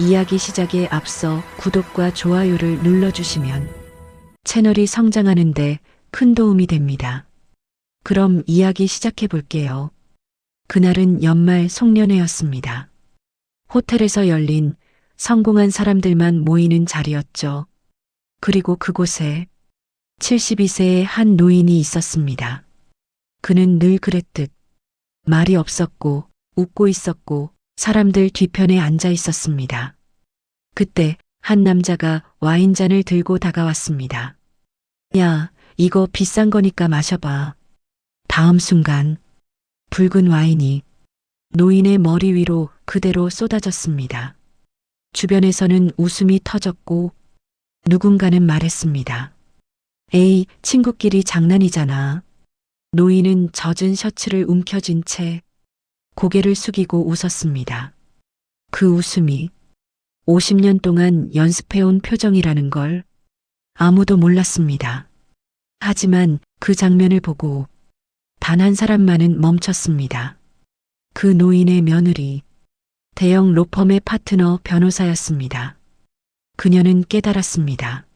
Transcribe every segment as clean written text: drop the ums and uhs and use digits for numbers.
이야기 시작에 앞서 구독과 좋아요를 눌러주시면 채널이 성장하는데 큰 도움이 됩니다. 그럼 이야기 시작해 볼게요. 그날은 연말 송년회였습니다. 호텔에서 열린 성공한 사람들만 모이는 자리였죠. 그리고 그곳에 72세의 한 노인이 있었습니다. 그는 늘 그랬듯 말이 없었고 웃고 있었고 사람들 뒤편에 앉아 있었습니다. 그때 한 남자가 와인잔을 들고 다가왔습니다. 야, 이거 비싼 거니까 마셔봐. 다음 순간 붉은 와인이 노인의 머리 위로 그대로 쏟아졌습니다. 주변에서는 웃음이 터졌고 누군가는 말했습니다. 에이, 친구끼리 장난이잖아. 노인은 젖은 셔츠를 움켜쥔 채 고개를 숙이고 웃었습니다. 그 웃음이 50년 동안 연습해온 표정이라는 걸 아무도 몰랐습니다. 하지만 그 장면을 보고 단 한 사람만은 멈췄습니다. 그 노인의 며느리, 대형 로펌의 파트너 변호사였습니다. 그녀는 깨달았습니다.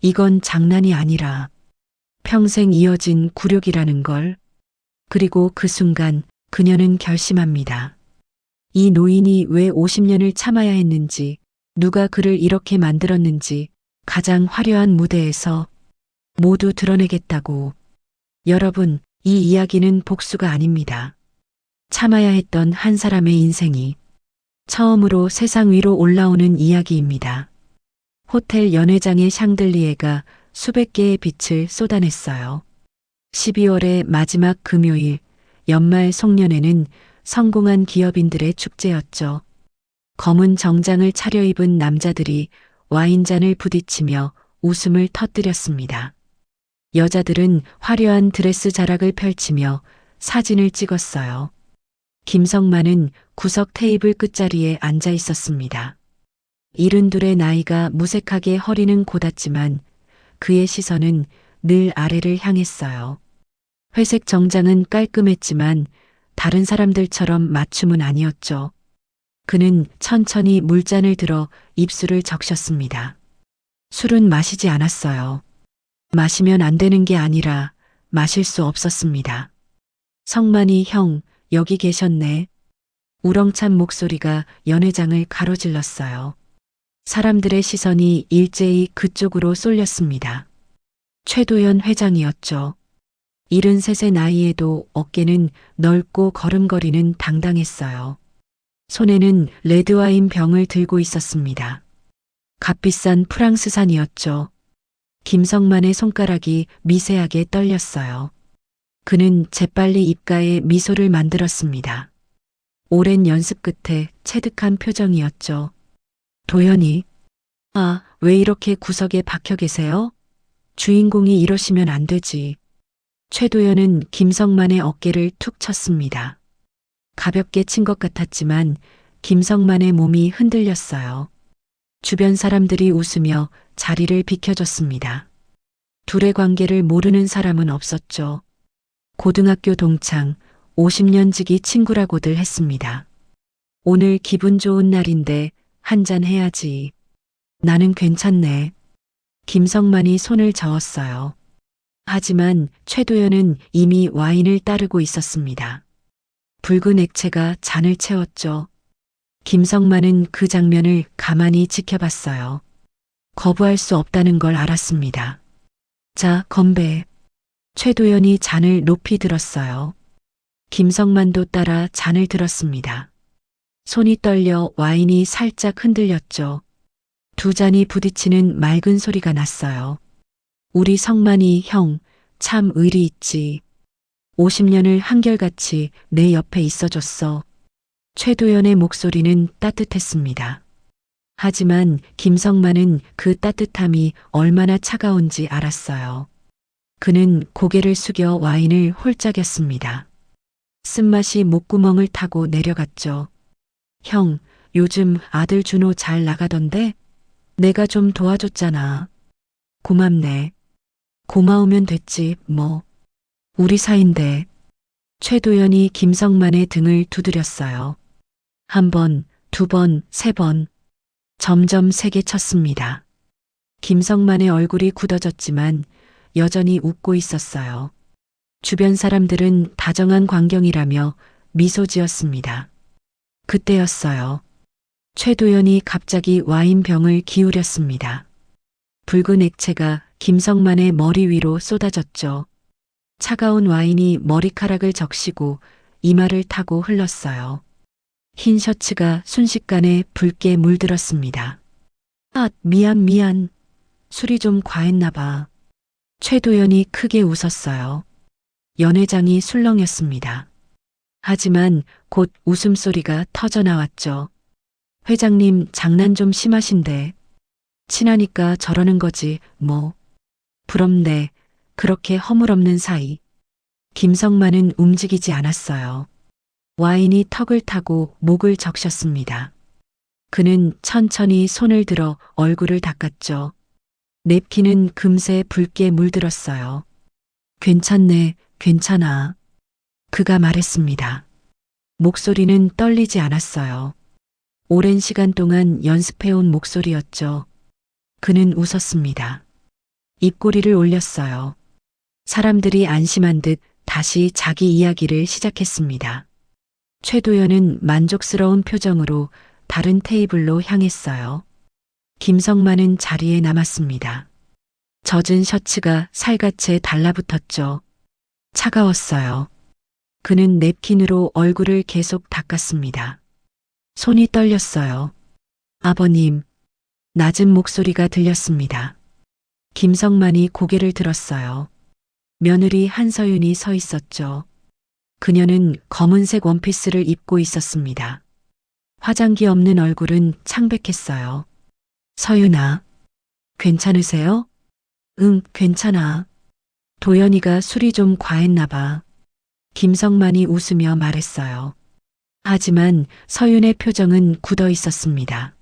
이건 장난이 아니라 평생 이어진 굴욕이라는 걸. 그리고 그 순간 그녀는 결심합니다. 이 노인이 왜 50년을 참아야 했는지, 누가 그를 이렇게 만들었는지 가장 화려한 무대에서 모두 드러내겠다고. 여러분, 이 이야기는 복수가 아닙니다. 참아야 했던 한 사람의 인생이 처음으로 세상 위로 올라오는 이야기입니다. 호텔 연회장의 샹들리에가 수백 개의 빛을 쏟아냈어요. 12월의 마지막 금요일, 연말 송년회는 성공한 기업인들의 축제였죠. 검은 정장을 차려입은 남자들이 와인잔을 부딪히며 웃음을 터뜨렸습니다. 여자들은 화려한 드레스 자락을 펼치며 사진을 찍었어요. 김성만은 구석 테이블 끝자리에 앉아 있었습니다. 72의 나이가 무색하게 허리는 곧았지만 그의 시선은 늘 아래를 향했어요. 회색 정장은 깔끔했지만 다른 사람들처럼 맞춤은 아니었죠. 그는 천천히 물잔을 들어 입술을 적셨습니다. 술은 마시지 않았어요. 마시면 안 되는 게 아니라 마실 수 없었습니다. 성만이 형, 여기 계셨네. 우렁찬 목소리가 연회장을 가로질렀어요. 사람들의 시선이 일제히 그쪽으로 쏠렸습니다. 최도연 회장이었죠. 73의 나이에도 어깨는 넓고 걸음걸이는 당당했어요. 손에는 레드와인 병을 들고 있었습니다. 값비싼 프랑스산이었죠. 김성만의 손가락이 미세하게 떨렸어요. 그는 재빨리 입가에 미소를 만들었습니다. 오랜 연습 끝에 체득한 표정이었죠. 도연이, 아, 왜 이렇게 구석에 박혀 계세요? 주인공이 이러시면 안 되지. 최도연은 김성만의 어깨를 툭 쳤습니다. 가볍게 친 것 같았지만 김성만의 몸이 흔들렸어요. 주변 사람들이 웃으며 자리를 비켜줬습니다. 둘의 관계를 모르는 사람은 없었죠. 고등학교 동창, 50년 지기 친구라고들 했습니다. 오늘 기분 좋은 날인데 한잔 해야지. 나는 괜찮네. 김성만이 손을 저었어요. 하지만 최도연은 이미 와인을 따르고 있었습니다. 붉은 액체가 잔을 채웠죠. 김성만은 그 장면을 가만히 지켜봤어요. 거부할 수 없다는 걸 알았습니다. 자, 건배. 최도연이 잔을 높이 들었어요. 김성만도 따라 잔을 들었습니다. 손이 떨려 와인이 살짝 흔들렸죠. 두 잔이 부딪히는 맑은 소리가 났어요. 우리 성만이 형, 참 의리 있지. 50년을 한결같이 내 옆에 있어줬어. 최도연의 목소리는 따뜻했습니다. 하지만 김성만은 그 따뜻함이 얼마나 차가운지 알았어요. 그는 고개를 숙여 와인을 홀짝였습니다. 쓴맛이 목구멍을 타고 내려갔죠. 형, 요즘 아들 준호 잘 나가던데? 내가 좀 도와줬잖아. 고맙네. 고마우면 됐지, 뭐. 우리 사이인데. 최도연이 김성만의 등을 두드렸어요. 한 번, 두 번, 세 번. 점점 세게 쳤습니다. 김성만의 얼굴이 굳어졌지만 여전히 웃고 있었어요. 주변 사람들은 다정한 광경이라며 미소 지었습니다. 그때였어요. 최도연이 갑자기 와인병을 기울였습니다. 붉은 액체가 김성만의 머리 위로 쏟아졌죠. 차가운 와인이 머리카락을 적시고 이마를 타고 흘렀어요. 흰 셔츠가 순식간에 붉게 물들었습니다. 아, 미안. 술이 좀 과했나 봐. 최도연이 크게 웃었어요. 연회장이 술렁였습니다. 하지만 곧 웃음소리가 터져나왔죠. 회장님 장난 좀 심하신데. 친하니까 저러는 거지 뭐. 부럽네. 그렇게 허물없는 사이. 김성만은 움직이지 않았어요. 와인이 턱을 타고 목을 적셨습니다. 그는 천천히 손을 들어 얼굴을 닦았죠. 냅킨은 금세 붉게 물들었어요. 괜찮네, 괜찮아. 그가 말했습니다. 목소리는 떨리지 않았어요. 오랜 시간 동안 연습해온 목소리였죠. 그는 웃었습니다. 입꼬리를 올렸어요. 사람들이 안심한 듯 다시 자기 이야기를 시작했습니다. 최도연은 만족스러운 표정으로 다른 테이블로 향했어요. 김성만은 자리에 남았습니다. 젖은 셔츠가 살갗에 달라붙었죠. 차가웠어요. 그는 냅킨으로 얼굴을 계속 닦았습니다. 손이 떨렸어요. 아버님, 낮은 목소리가 들렸습니다. 김성만이 고개를 들었어요. 며느리 한서윤이 서 있었죠. 그녀는 검은색 원피스를 입고 있었습니다. 화장기 없는 얼굴은 창백했어요. 서윤아, 괜찮으세요? 응, 괜찮아. 도연이가 술이 좀 과했나 봐. 김성만이 웃으며 말했어요. 하지만 서윤의 표정은 굳어 있었습니다.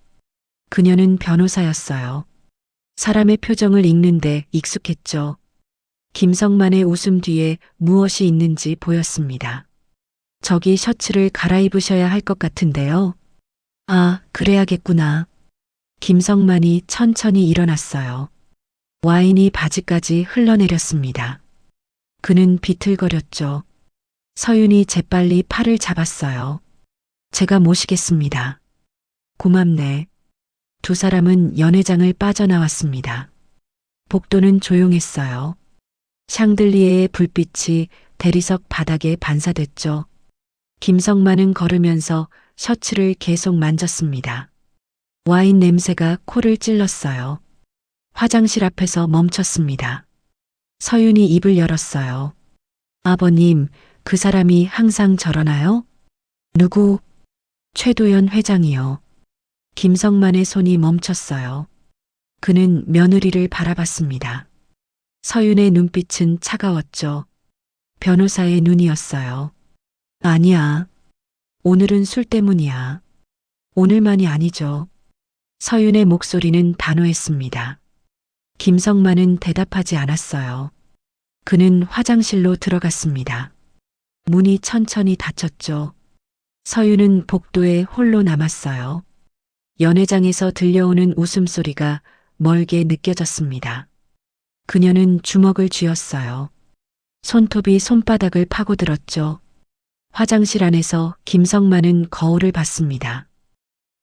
그녀는 변호사였어요. 사람의 표정을 읽는데 익숙했죠. 김성만의 웃음 뒤에 무엇이 있는지 보였습니다. 저기 셔츠를 갈아입으셔야 할 것 같은데요. 아, 그래야겠구나. 김성만이 천천히 일어났어요. 와인이 바지까지 흘러내렸습니다. 그는 비틀거렸죠. 서윤이 재빨리 팔을 잡았어요. 제가 모시겠습니다. 고맙네. 두 사람은 연회장을 빠져나왔습니다. 복도는 조용했어요. 샹들리에의 불빛이 대리석 바닥에 반사됐죠. 김성만은 걸으면서 셔츠를 계속 만졌습니다. 와인 냄새가 코를 찔렀어요. 화장실 앞에서 멈췄습니다. 서윤이 입을 열었어요. 아버님, 그 사람이 항상 저러나요? 누구? 최도연 회장이요. 김성만의 손이 멈췄어요. 그는 며느리를 바라봤습니다. 서윤의 눈빛은 차가웠죠. 변호사의 눈이었어요. 아니야. 오늘은 술 때문이야. 오늘만이 아니죠. 서윤의 목소리는 단호했습니다. 김성만은 대답하지 않았어요. 그는 화장실로 들어갔습니다. 문이 천천히 닫혔죠. 서윤은 복도에 홀로 남았어요. 연회장에서 들려오는 웃음소리가 멀게 느껴졌습니다. 그녀는 주먹을 쥐었어요. 손톱이 손바닥을 파고들었죠. 화장실 안에서 김성만은 거울을 봤습니다.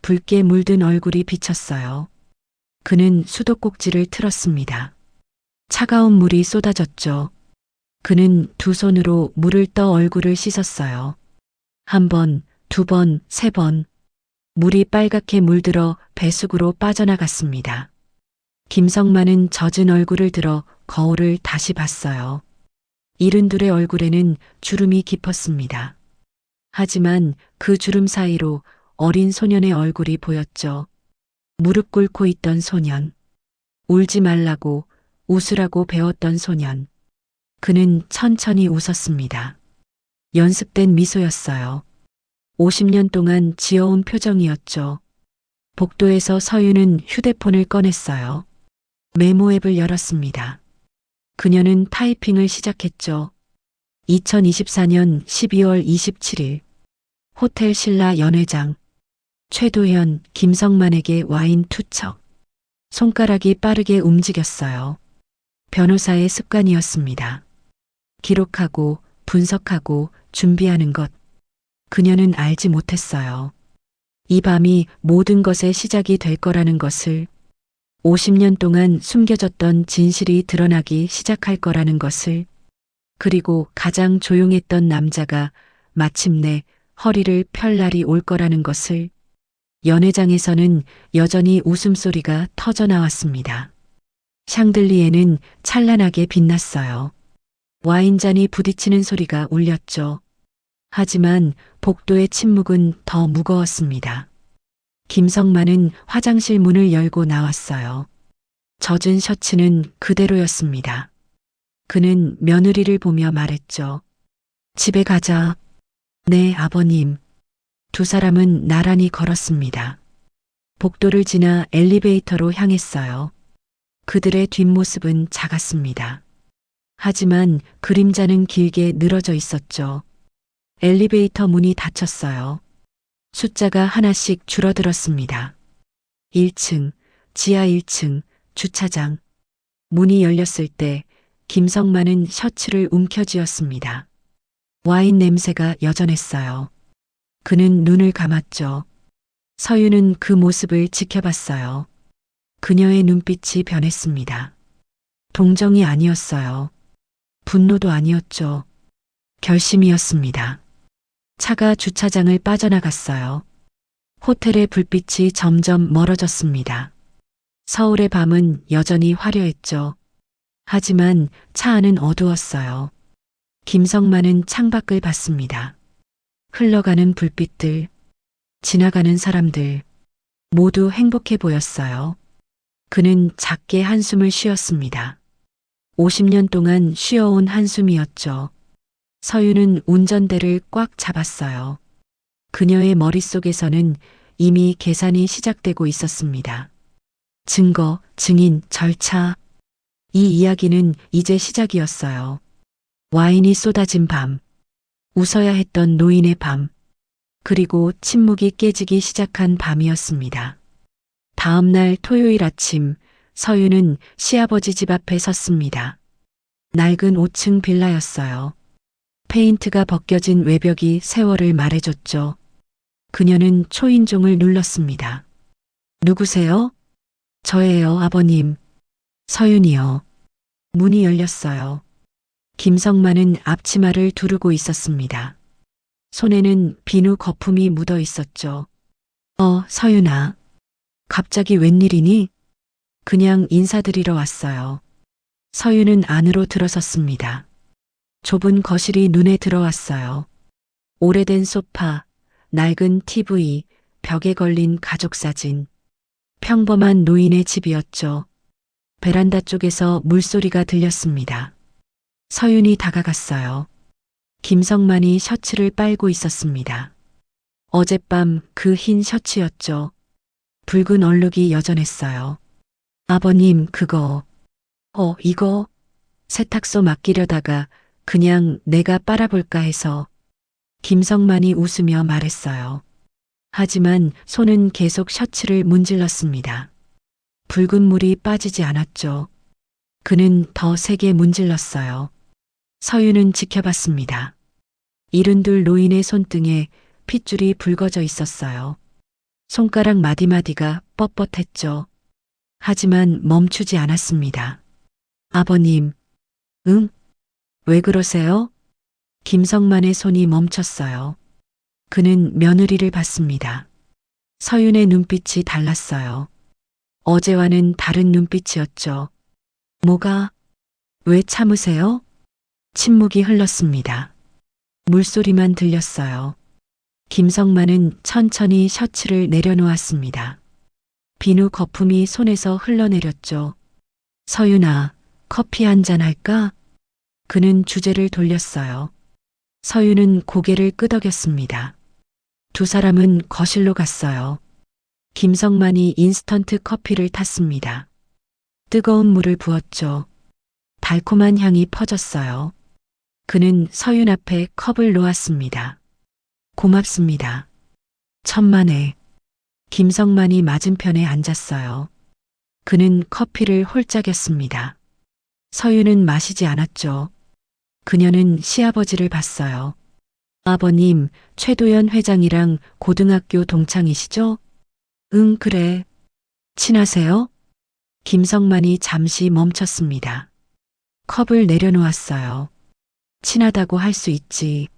붉게 물든 얼굴이 비쳤어요. 그는 수도꼭지를 틀었습니다. 차가운 물이 쏟아졌죠. 그는 두 손으로 물을 떠 얼굴을 씻었어요. 한 번, 두 번, 세 번. 물이 빨갛게 물들어 배수구로 빠져나갔습니다. 김성만은 젖은 얼굴을 들어 거울을 다시 봤어요. 이른둘의 얼굴에는 주름이 깊었습니다. 하지만 그 주름 사이로 어린 소년의 얼굴이 보였죠. 무릎 꿇고 있던 소년. 울지 말라고, 웃으라고 배웠던 소년. 그는 천천히 웃었습니다. 연습된 미소였어요. 50년 동안 지어온 표정이었죠. 복도에서 서윤은 휴대폰을 꺼냈어요. 메모 앱을 열었습니다. 그녀는 타이핑을 시작했죠. 2024년 12월 27일 호텔 신라 연회장. 최도현, 김성만에게 와인 투척. 손가락이 빠르게 움직였어요. 변호사의 습관이었습니다. 기록하고 분석하고 준비하는 것. 그녀는 알지 못했어요. 이 밤이 모든 것의 시작이 될 거라는 것을, 50년 동안 숨겨졌던 진실이 드러나기 시작할 거라는 것을, 그리고 가장 조용했던 남자가 마침내 허리를 펼 날이 올 거라는 것을. 연회장에서는 여전히 웃음소리가 터져 나왔습니다. 샹들리에는 찬란하게 빛났어요. 와인잔이 부딪히는 소리가 울렸죠. 하지만 복도의 침묵은 더 무거웠습니다. 김성만은 화장실 문을 열고 나왔어요. 젖은 셔츠는 그대로였습니다. 그는 며느리를 보며 말했죠. 집에 가자. 네, 아버님. 두 사람은 나란히 걸었습니다. 복도를 지나 엘리베이터로 향했어요. 그들의 뒷모습은 작았습니다. 하지만 그림자는 길게 늘어져 있었죠. 엘리베이터 문이 닫혔어요. 숫자가 하나씩 줄어들었습니다. 1층, 지하 1층, 주차장. 문이 열렸을 때 김성만은 셔츠를 움켜쥐었습니다. 와인 냄새가 여전했어요. 그는 눈을 감았죠. 서유는 그 모습을 지켜봤어요. 그녀의 눈빛이 변했습니다. 동정이 아니었어요. 분노도 아니었죠. 결심이었습니다. 차가 주차장을 빠져나갔어요. 호텔의 불빛이 점점 멀어졌습니다. 서울의 밤은 여전히 화려했죠. 하지만 차 안은 어두웠어요. 김성만은 창밖을 봤습니다. 흘러가는 불빛들, 지나가는 사람들, 모두 행복해 보였어요. 그는 작게 한숨을 쉬었습니다. 50년 동안 쉬어온 한숨이었죠. 서유는 운전대를 꽉 잡았어요. 그녀의 머릿속에서는 이미 계산이 시작되고 있었습니다. 증거, 증인, 절차. 이 이야기는 이제 시작이었어요. 와인이 쏟아진 밤, 웃어야 했던 노인의 밤, 그리고 침묵이 깨지기 시작한 밤이었습니다. 다음 날 토요일 아침, 서유는 시아버지 집 앞에 섰습니다. 낡은 5층 빌라였어요. 페인트가 벗겨진 외벽이 세월을 말해줬죠. 그녀는 초인종을 눌렀습니다. 누구세요? 저예요, 아버님. 서윤이요. 문이 열렸어요. 김성만은 앞치마를 두르고 있었습니다. 손에는 비누 거품이 묻어 있었죠. 서윤아. 갑자기 웬일이니? 그냥 인사드리러 왔어요. 서윤은 안으로 들어섰습니다. 좁은 거실이 눈에 들어왔어요. 오래된 소파, 낡은 TV, 벽에 걸린 가족 사진. 평범한 노인의 집이었죠. 베란다 쪽에서 물소리가 들렸습니다. 서윤이 다가갔어요. 김성만이 셔츠를 빨고 있었습니다. 어젯밤 그 흰 셔츠였죠. 붉은 얼룩이 여전했어요. 아버님, 그거. 이거. 세탁소 맡기려다가 그냥 내가 빨아볼까 해서. 김성만이 웃으며 말했어요. 하지만 손은 계속 셔츠를 문질렀습니다. 붉은 물이 빠지지 않았죠. 그는 더 세게 문질렀어요. 서유는 지켜봤습니다. 72 노인의 손등에 핏줄이 붉어져 있었어요. 손가락 마디마디가 뻣뻣했죠. 하지만 멈추지 않았습니다. 아버님, 응? 왜 그러세요? 김성만의 손이 멈췄어요. 그는 며느리를 봤습니다. 서윤의 눈빛이 달랐어요. 어제와는 다른 눈빛이었죠. 뭐가? 왜 참으세요? 침묵이 흘렀습니다. 물소리만 들렸어요. 김성만은 천천히 셔츠를 내려놓았습니다. 비누 거품이 손에서 흘러내렸죠. 서윤아, 커피 한잔 할까? 그는 주제를 돌렸어요. 서윤은 고개를 끄덕였습니다. 두 사람은 거실로 갔어요. 김성만이 인스턴트 커피를 탔습니다. 뜨거운 물을 부었죠. 달콤한 향이 퍼졌어요. 그는 서윤 앞에 컵을 놓았습니다. 고맙습니다. 천만에. 김성만이 맞은편에 앉았어요. 그는 커피를 홀짝였습니다. 서유는 마시지 않았죠. 그녀는 시아버지를 봤어요. 아버님, 최도연 회장이랑 고등학교 동창이시죠? 응, 그래. 친하세요? 김성만이 잠시 멈췄습니다. 컵을 내려놓았어요. 친하다고 할 수 있지.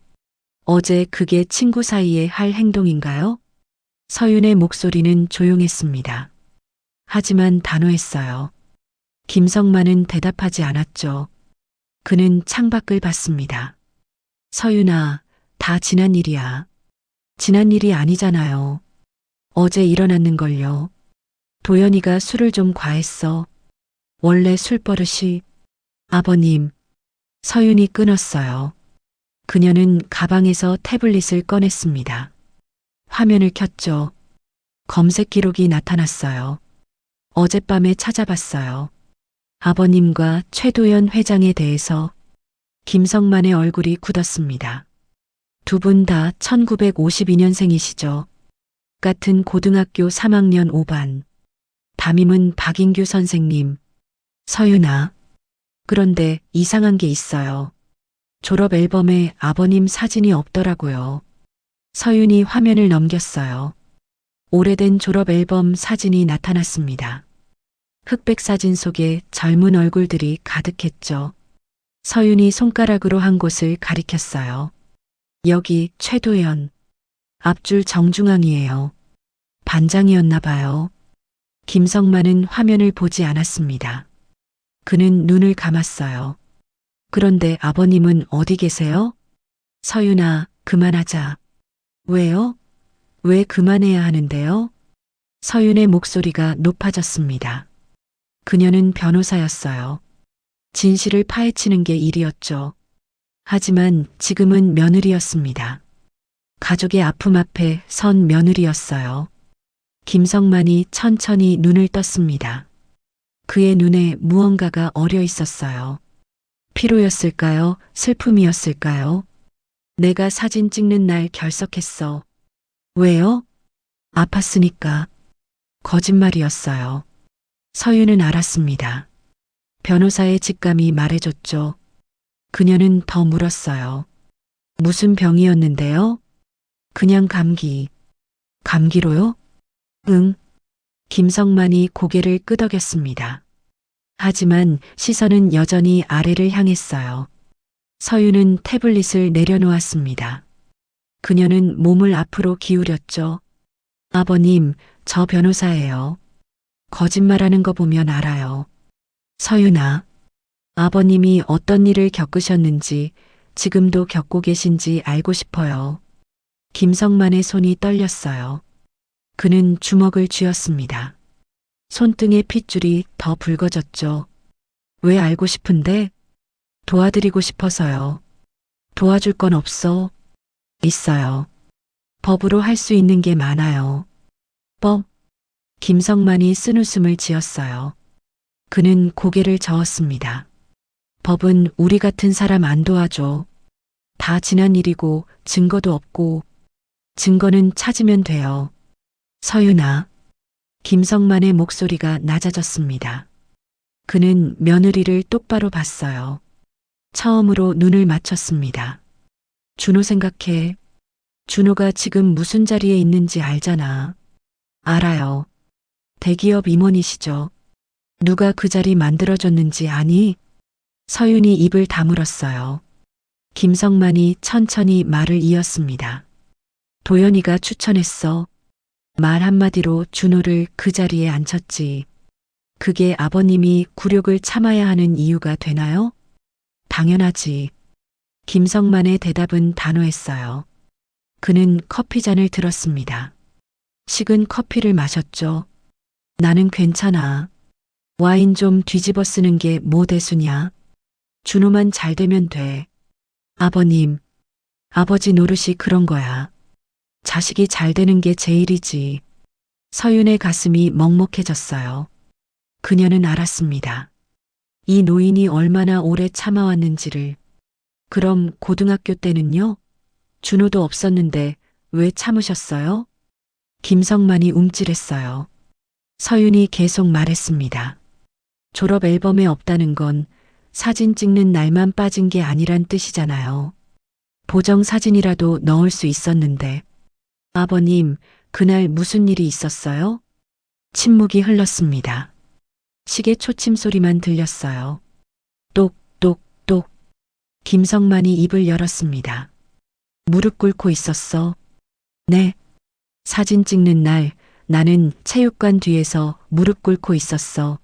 어제 그게 친구 사이에 할 행동인가요? 서윤의 목소리는 조용했습니다. 하지만 단호했어요. 김성만은 대답하지 않았죠. 그는 창밖을 봤습니다. 서윤아, 다 지난 일이야. 지난 일이 아니잖아요. 어제 일어났는걸요. 도연이가 술을 좀 과했어. 원래 술버릇이. 아버님. 서윤이 끊었어요. 그녀는 가방에서 태블릿을 꺼냈습니다. 화면을 켰죠. 검색 기록이 나타났어요. 어젯밤에 찾아봤어요. 아버님과 최도연 회장에 대해서. 김성만의 얼굴이 굳었습니다. 두 분 다 1952년생이시죠. 같은 고등학교 3학년 5반. 담임은 박인규 선생님. 서윤아. 그런데 이상한 게 있어요. 졸업 앨범에 아버님 사진이 없더라고요. 서윤이 화면을 넘겼어요. 오래된 졸업 앨범 사진이 나타났습니다. 흑백 사진 속에 젊은 얼굴들이 가득했죠. 서윤이 손가락으로 한 곳을 가리켰어요. 여기 최도연. 앞줄 정중앙이에요. 반장이었나 봐요. 김성만은 화면을 보지 않았습니다. 그는 눈을 감았어요. 그런데 아버님은 어디 계세요? 서윤아, 그만하자. 왜요? 왜 그만해야 하는데요? 서윤의 목소리가 높아졌습니다. 그녀는 변호사였어요. 진실을 파헤치는 게 일이었죠. 하지만 지금은 며느리였습니다. 가족의 아픔 앞에 선 며느리였어요. 김성만이 천천히 눈을 떴습니다. 그의 눈에 무언가가 어려 있었어요. 피로였을까요? 슬픔이었을까요? 내가 사진 찍는 날 결석했어. 왜요? 아팠으니까. 거짓말이었어요. 서윤은 알았습니다. 변호사의 직감이 말해줬죠. 그녀는 더 물었어요. 무슨 병이었는데요? 그냥 감기. 감기로요? 응. 김성만이 고개를 끄덕였습니다. 하지만 시선은 여전히 아래를 향했어요. 서윤은 태블릿을 내려놓았습니다. 그녀는 몸을 앞으로 기울였죠. 아버님, 저 변호사예요. 거짓말하는 거 보면 알아요. 서윤아, 아버님이 어떤 일을 겪으셨는지, 지금도 겪고 계신지 알고 싶어요. 김성만의 손이 떨렸어요. 그는 주먹을 쥐었습니다. 손등의 핏줄이 더 붉어졌죠. 왜 알고 싶은데? 도와드리고 싶어서요. 도와줄 건 없어. 있어요. 법으로 할 수 있는 게 많아요. 법? 김성만이 쓴웃음을 지었어요. 그는 고개를 저었습니다. 법은 우리 같은 사람 안 도와줘. 다 지난 일이고 증거도 없고. 증거는 찾으면 돼요. 서윤아. 김성만의 목소리가 낮아졌습니다. 그는 며느리를 똑바로 봤어요. 처음으로 눈을 맞췄습니다. 준호 생각해. 준호가 지금 무슨 자리에 있는지 알잖아. 알아요. 대기업 임원이시죠. 누가 그 자리 만들어줬는지 아니? 서윤이 입을 다물었어요. 김성만이 천천히 말을 이었습니다. 도연이가 추천했어. 말 한마디로 준호를 그 자리에 앉혔지. 그게 아버님이 굴욕을 참아야 하는 이유가 되나요? 당연하지. 김성만의 대답은 단호했어요. 그는 커피잔을 들었습니다. 식은 커피를 마셨죠. 나는 괜찮아. 와인 좀 뒤집어 쓰는 게 뭐 대수냐. 준호만 잘 되면 돼. 아버님, 아버지 노릇이 그런 거야. 자식이 잘 되는 게 제일이지. 서윤의 가슴이 먹먹해졌어요. 그녀는 알았습니다. 이 노인이 얼마나 오래 참아왔는지를. 그럼 고등학교 때는요? 준호도 없었는데 왜 참으셨어요? 김성만이 움찔했어요. 서윤이 계속 말했습니다. 졸업 앨범에 없다는 건 사진 찍는 날만 빠진 게 아니란 뜻이잖아요. 보정 사진이라도 넣을 수 있었는데. 아버님, 그날 무슨 일이 있었어요? 침묵이 흘렀습니다. 시계 초침 소리만 들렸어요. 똑똑똑. 김성만이 입을 열었습니다. 무릎 꿇고 있었어. 네. 사진 찍는 날 나는 체육관 뒤에서 무릎 꿇고 있었어.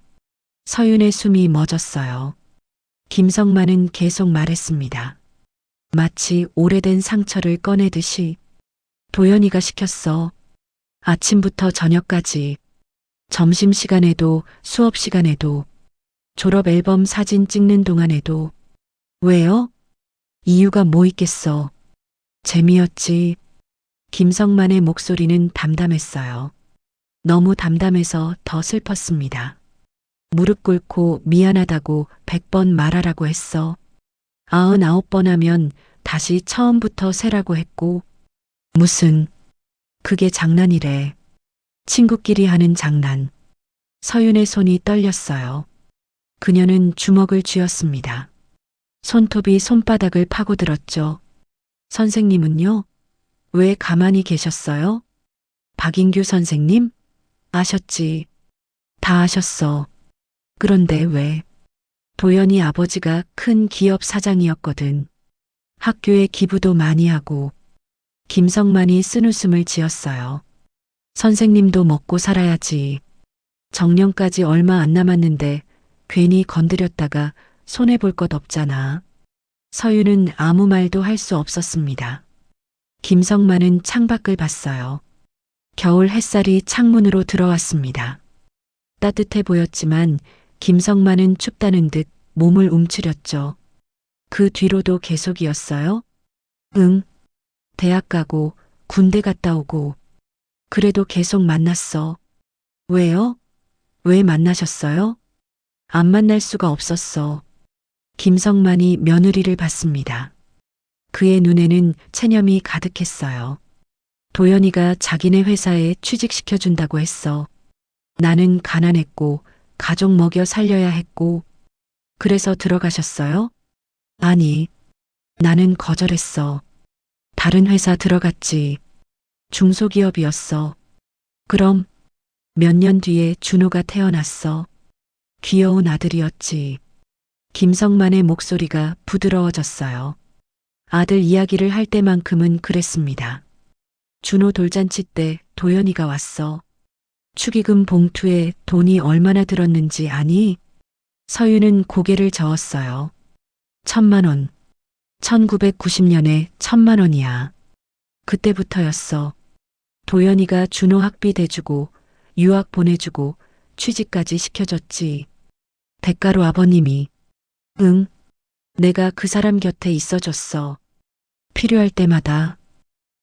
서윤의 숨이 멎었어요. 김성만은 계속 말했습니다. 마치 오래된 상처를 꺼내듯이. 도연이가 시켰어. 아침부터 저녁까지. 점심시간에도 수업 시간에도 졸업 앨범 사진 찍는 동안에도. 왜요? 이유가 뭐 있겠어. 재미였지. 김성만의 목소리는 담담했어요. 너무 담담해서 더 슬펐습니다. 무릎 꿇고 미안하다고 100번 말하라고 했어. 99번 하면 다시 처음부터 세라고 했고. 무슨, 그게 장난이래. 친구끼리 하는 장난. 서윤의 손이 떨렸어요. 그녀는 주먹을 쥐었습니다. 손톱이 손바닥을 파고들었죠. 선생님은요? 왜 가만히 계셨어요? 박인규 선생님? 아셨지. 다 아셨어. 그런데 왜? 도연이 아버지가 큰 기업 사장이었거든. 학교에 기부도 많이 하고. 김성만이 쓴웃음을 지었어요. 선생님도 먹고 살아야지. 정년까지 얼마 안 남았는데 괜히 건드렸다가 손해볼 것 없잖아. 서윤은 아무 말도 할 수 없었습니다. 김성만은 창밖을 봤어요. 겨울 햇살이 창문으로 들어왔습니다. 따뜻해 보였지만 김성만은 춥다는 듯 몸을 움츠렸죠. 그 뒤로도 계속이었어요? 응. 대학 가고 군대 갔다 오고. 그래도 계속 만났어. 왜요? 왜 만나셨어요? 안 만날 수가 없었어. 김성만이 며느리를 봤습니다. 그의 눈에는 체념이 가득했어요. 도연이가 자기네 회사에 취직시켜준다고 했어. 나는 가난했고 가족 먹여 살려야 했고. 그래서 들어가셨어요? 아니, 나는 거절했어. 다른 회사 들어갔지. 중소기업이었어. 그럼 몇 년 뒤에 준호가 태어났어. 귀여운 아들이었지. 김성만의 목소리가 부드러워졌어요. 아들 이야기를 할 때만큼은 그랬습니다. 준호 돌잔치 때 도연이가 왔어. 축의금 봉투에 돈이 얼마나 들었는지 아니? 서윤은 고개를 저었어요. 1,000만 원. 1990년에 1,000만 원이야. 그때부터였어. 도연이가 준호 학비 대주고 유학 보내주고 취직까지 시켜줬지. 대가로 아버님이. 응. 내가 그 사람 곁에 있어줬어. 필요할 때마다.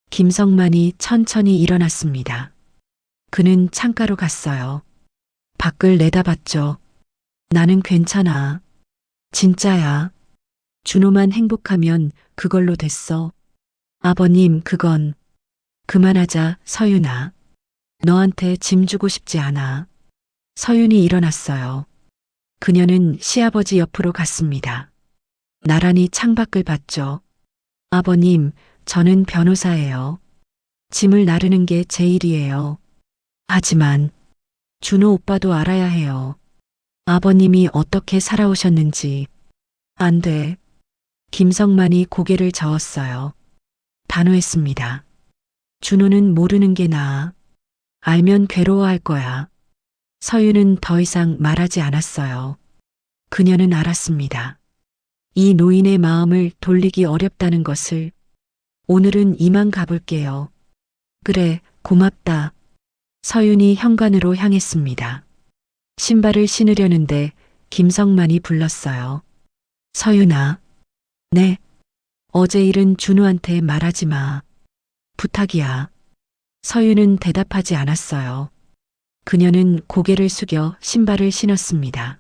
김성만이 천천히 일어났습니다. 그는 창가로 갔어요. 밖을 내다봤죠. 나는 괜찮아. 진짜야. 준호만 행복하면 그걸로 됐어. 아버님, 그건. 그만하자, 서윤아. 너한테 짐 주고 싶지 않아. 서윤이 일어났어요. 그녀는 시아버지 옆으로 갔습니다. 나란히 창밖을 봤죠. 아버님, 저는 변호사예요. 짐을 나르는 게 제 일이에요. 하지만 준호 오빠도 알아야 해요. 아버님이 어떻게 살아오셨는지. 안 돼. 김성만이 고개를 저었어요. 단호했습니다. 준호는 모르는 게 나아. 알면 괴로워할 거야. 서윤은 더 이상 말하지 않았어요. 그녀는 알았습니다. 이 노인의 마음을 돌리기 어렵다는 것을. 오늘은 이만 가볼게요. 그래, 고맙다. 서윤이 현관으로 향했습니다. 신발을 신으려는데 김성만이 불렀어요. 서윤아. 네. 어제 일은 준호한테 말하지 마. 부탁이야. 서윤은 대답하지 않았어요. 그녀는 고개를 숙여 신발을 신었습니다.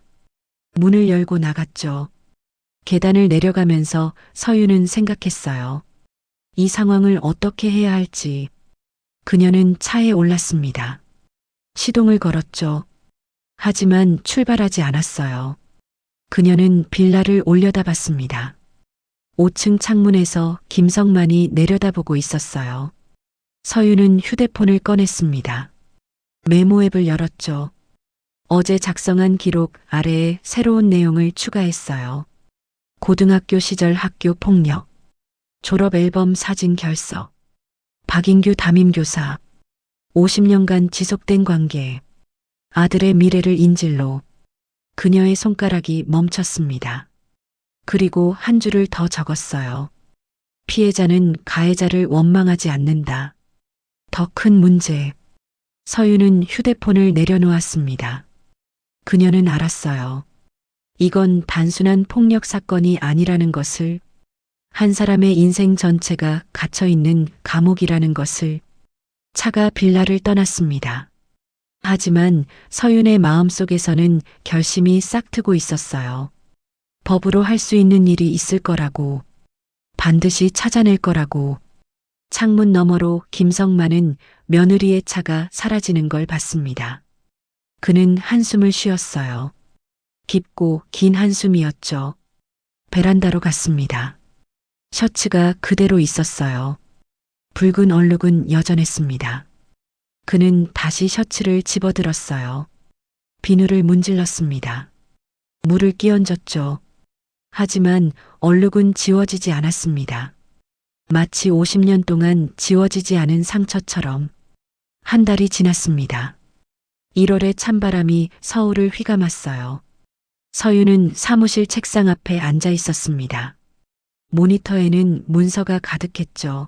문을 열고 나갔죠. 계단을 내려가면서 서윤은 생각했어요. 이 상황을 어떻게 해야 할지. 그녀는 차에 올랐습니다. 시동을 걸었죠. 하지만 출발하지 않았어요. 그녀는 빌라를 올려다봤습니다. 5층 창문에서 김성만이 내려다보고 있었어요. 서윤은 휴대폰을 꺼냈습니다. 메모 앱을 열었죠. 어제 작성한 기록 아래에 새로운 내용을 추가했어요. 고등학교 시절 학교 폭력, 졸업 앨범 사진 결석, 박인규 담임교사, 50년간 지속된 관계, 아들의 미래를 인질로. 그녀의 손가락이 멈췄습니다. 그리고 한 줄을 더 적었어요. 피해자는 가해자를 원망하지 않는다. 더 큰 문제. 서윤은 휴대폰을 내려놓았습니다. 그녀는 알았어요. 이건 단순한 폭력 사건이 아니라는 것을, 한 사람의 인생 전체가 갇혀있는 감옥이라는 것을. 차가 빌라를 떠났습니다. 하지만 서윤의 마음속에서는 결심이 싹트고 있었어요. 법으로 할 수 있는 일이 있을 거라고, 반드시 찾아낼 거라고. 창문 너머로 김성만은 며느리의 차가 사라지는 걸 봤습니다. 그는 한숨을 쉬었어요. 깊고 긴 한숨이었죠. 베란다로 갔습니다. 셔츠가 그대로 있었어요. 붉은 얼룩은 여전했습니다. 그는 다시 셔츠를 집어들었어요. 비누를 문질렀습니다. 물을 끼얹었죠. 하지만 얼룩은 지워지지 않았습니다. 마치 50년 동안 지워지지 않은 상처처럼. 한 달이 지났습니다. 1월의 찬바람이 서울을 휘감았어요. 서윤은 사무실 책상 앞에 앉아 있었습니다. 모니터에는 문서가 가득했죠.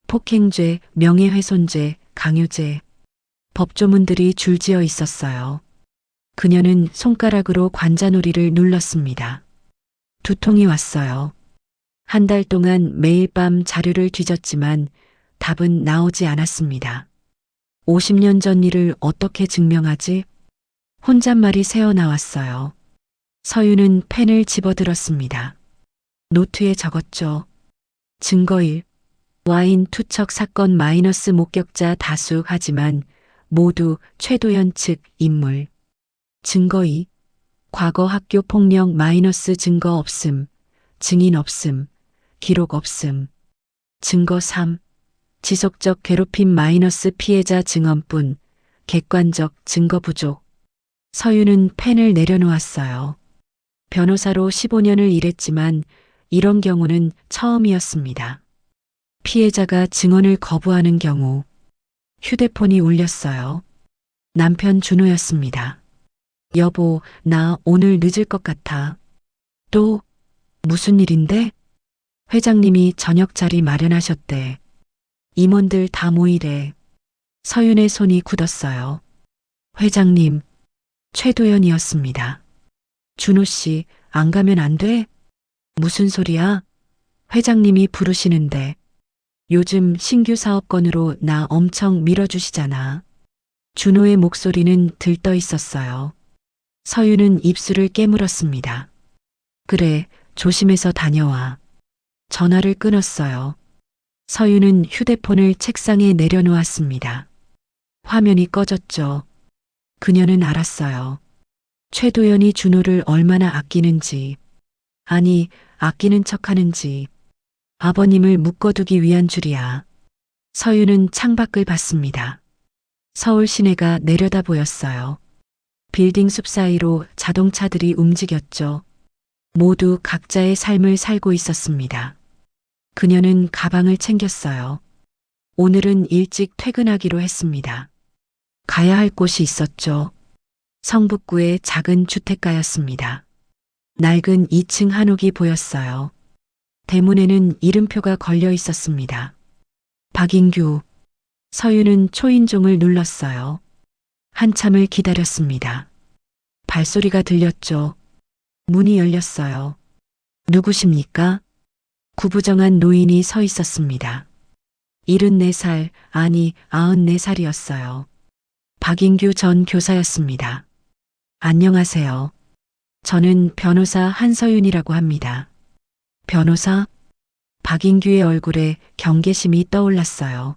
폭행죄, 명예훼손죄, 강요죄, 법조문들이 줄지어 있었어요. 그녀는 손가락으로 관자놀이를 눌렀습니다. 두통이 왔어요. 한 달 동안 매일 밤 자료를 뒤졌지만 답은 나오지 않았습니다. 50년 전 일을 어떻게 증명하지? 혼잣말이 새어나왔어요. 서윤은 펜을 집어들었습니다. 노트에 적었죠. 증거일, 와인 투척 사건 마이너스 목격자 다수 하지만 모두 최도연 측 인물. 증거 2, 과거 학교 폭력 마이너스 증거 없음, 증인 없음, 기록 없음. 증거 3, 지속적 괴롭힘 마이너스 피해자 증언뿐, 객관적 증거 부족. 서윤은 펜을 내려놓았어요. 변호사로 15년을 일했지만 이런 경우는 처음이었습니다. 피해자가 증언을 거부하는 경우. 휴대폰이 울렸어요. 남편 준호였습니다. 여보, 나 오늘 늦을 것 같아. 또? 무슨 일인데? 회장님이 저녁 자리 마련하셨대. 임원들 다 모이래. 서윤의 손이 굳었어요. 회장님, 최도연이었습니다. 준호 씨, 안 가면 안 돼? 무슨 소리야? 회장님이 부르시는데. 요즘 신규 사업 건으로 나 엄청 밀어주시잖아. 준호의 목소리는 들떠 있었어요. 서윤은 입술을 깨물었습니다. 그래, 조심해서 다녀와. 전화를 끊었어요. 서윤은 휴대폰을 책상에 내려놓았습니다. 화면이 꺼졌죠. 그녀는 알았어요. 최도연이 준호를 얼마나 아끼는지, 아니, 아끼는 척하는지. 아버님을 묶어두기 위한 줄이야. 서윤은 창밖을 봤습니다. 서울 시내가 내려다 보였어요. 빌딩 숲 사이로 자동차들이 움직였죠. 모두 각자의 삶을 살고 있었습니다. 그녀는 가방을 챙겼어요. 오늘은 일찍 퇴근하기로 했습니다. 가야 할 곳이 있었죠. 성북구의 작은 주택가였습니다. 낡은 2층 한옥이 보였어요. 대문에는 이름표가 걸려 있었습니다. 박인규. 서윤은 초인종을 눌렀어요. 한참을 기다렸습니다. 발소리가 들렸죠. 문이 열렸어요. 누구십니까? 구부정한 노인이 서 있었습니다. 74살, 아니 94살이었어요. 박인규 전 교사였습니다. 안녕하세요. 저는 변호사 한서윤이라고 합니다. 변호사? 박인규의 얼굴에 경계심이 떠올랐어요.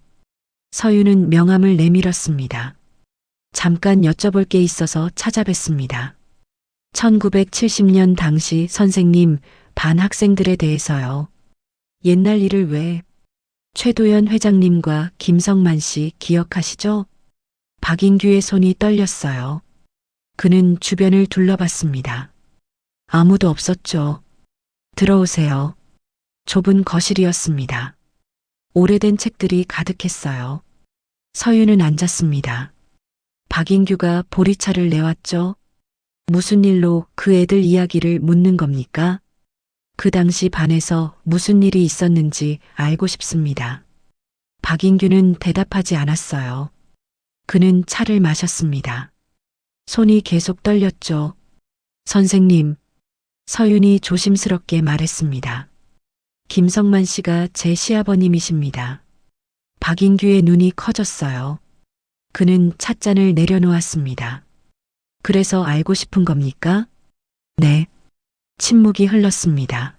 서윤은 명함을 내밀었습니다. 잠깐 여쭤볼 게 있어서 찾아뵀습니다. 1970년 당시 선생님 반 학생들에 대해서요. 옛날 일을 왜? 최도연 회장님과 김성만 씨 기억하시죠? 박인규의 손이 떨렸어요. 그는 주변을 둘러봤습니다. 아무도 없었죠. 들어오세요. 좁은 거실이었습니다. 오래된 책들이 가득했어요. 서윤은 앉았습니다. 박인규가 보리차를 내왔죠. 무슨 일로 그 애들 이야기를 묻는 겁니까? 그 당시 반에서 무슨 일이 있었는지 알고 싶습니다. 박인규는 대답하지 않았어요. 그는 차를 마셨습니다. 손이 계속 떨렸죠. 선생님, 서윤이 조심스럽게 말했습니다. 김성만 씨가 제 시아버님이십니다. 박인규의 눈이 커졌어요. 그는 찻잔을 내려놓았습니다. 그래서 알고 싶은 겁니까? 네. 침묵이 흘렀습니다.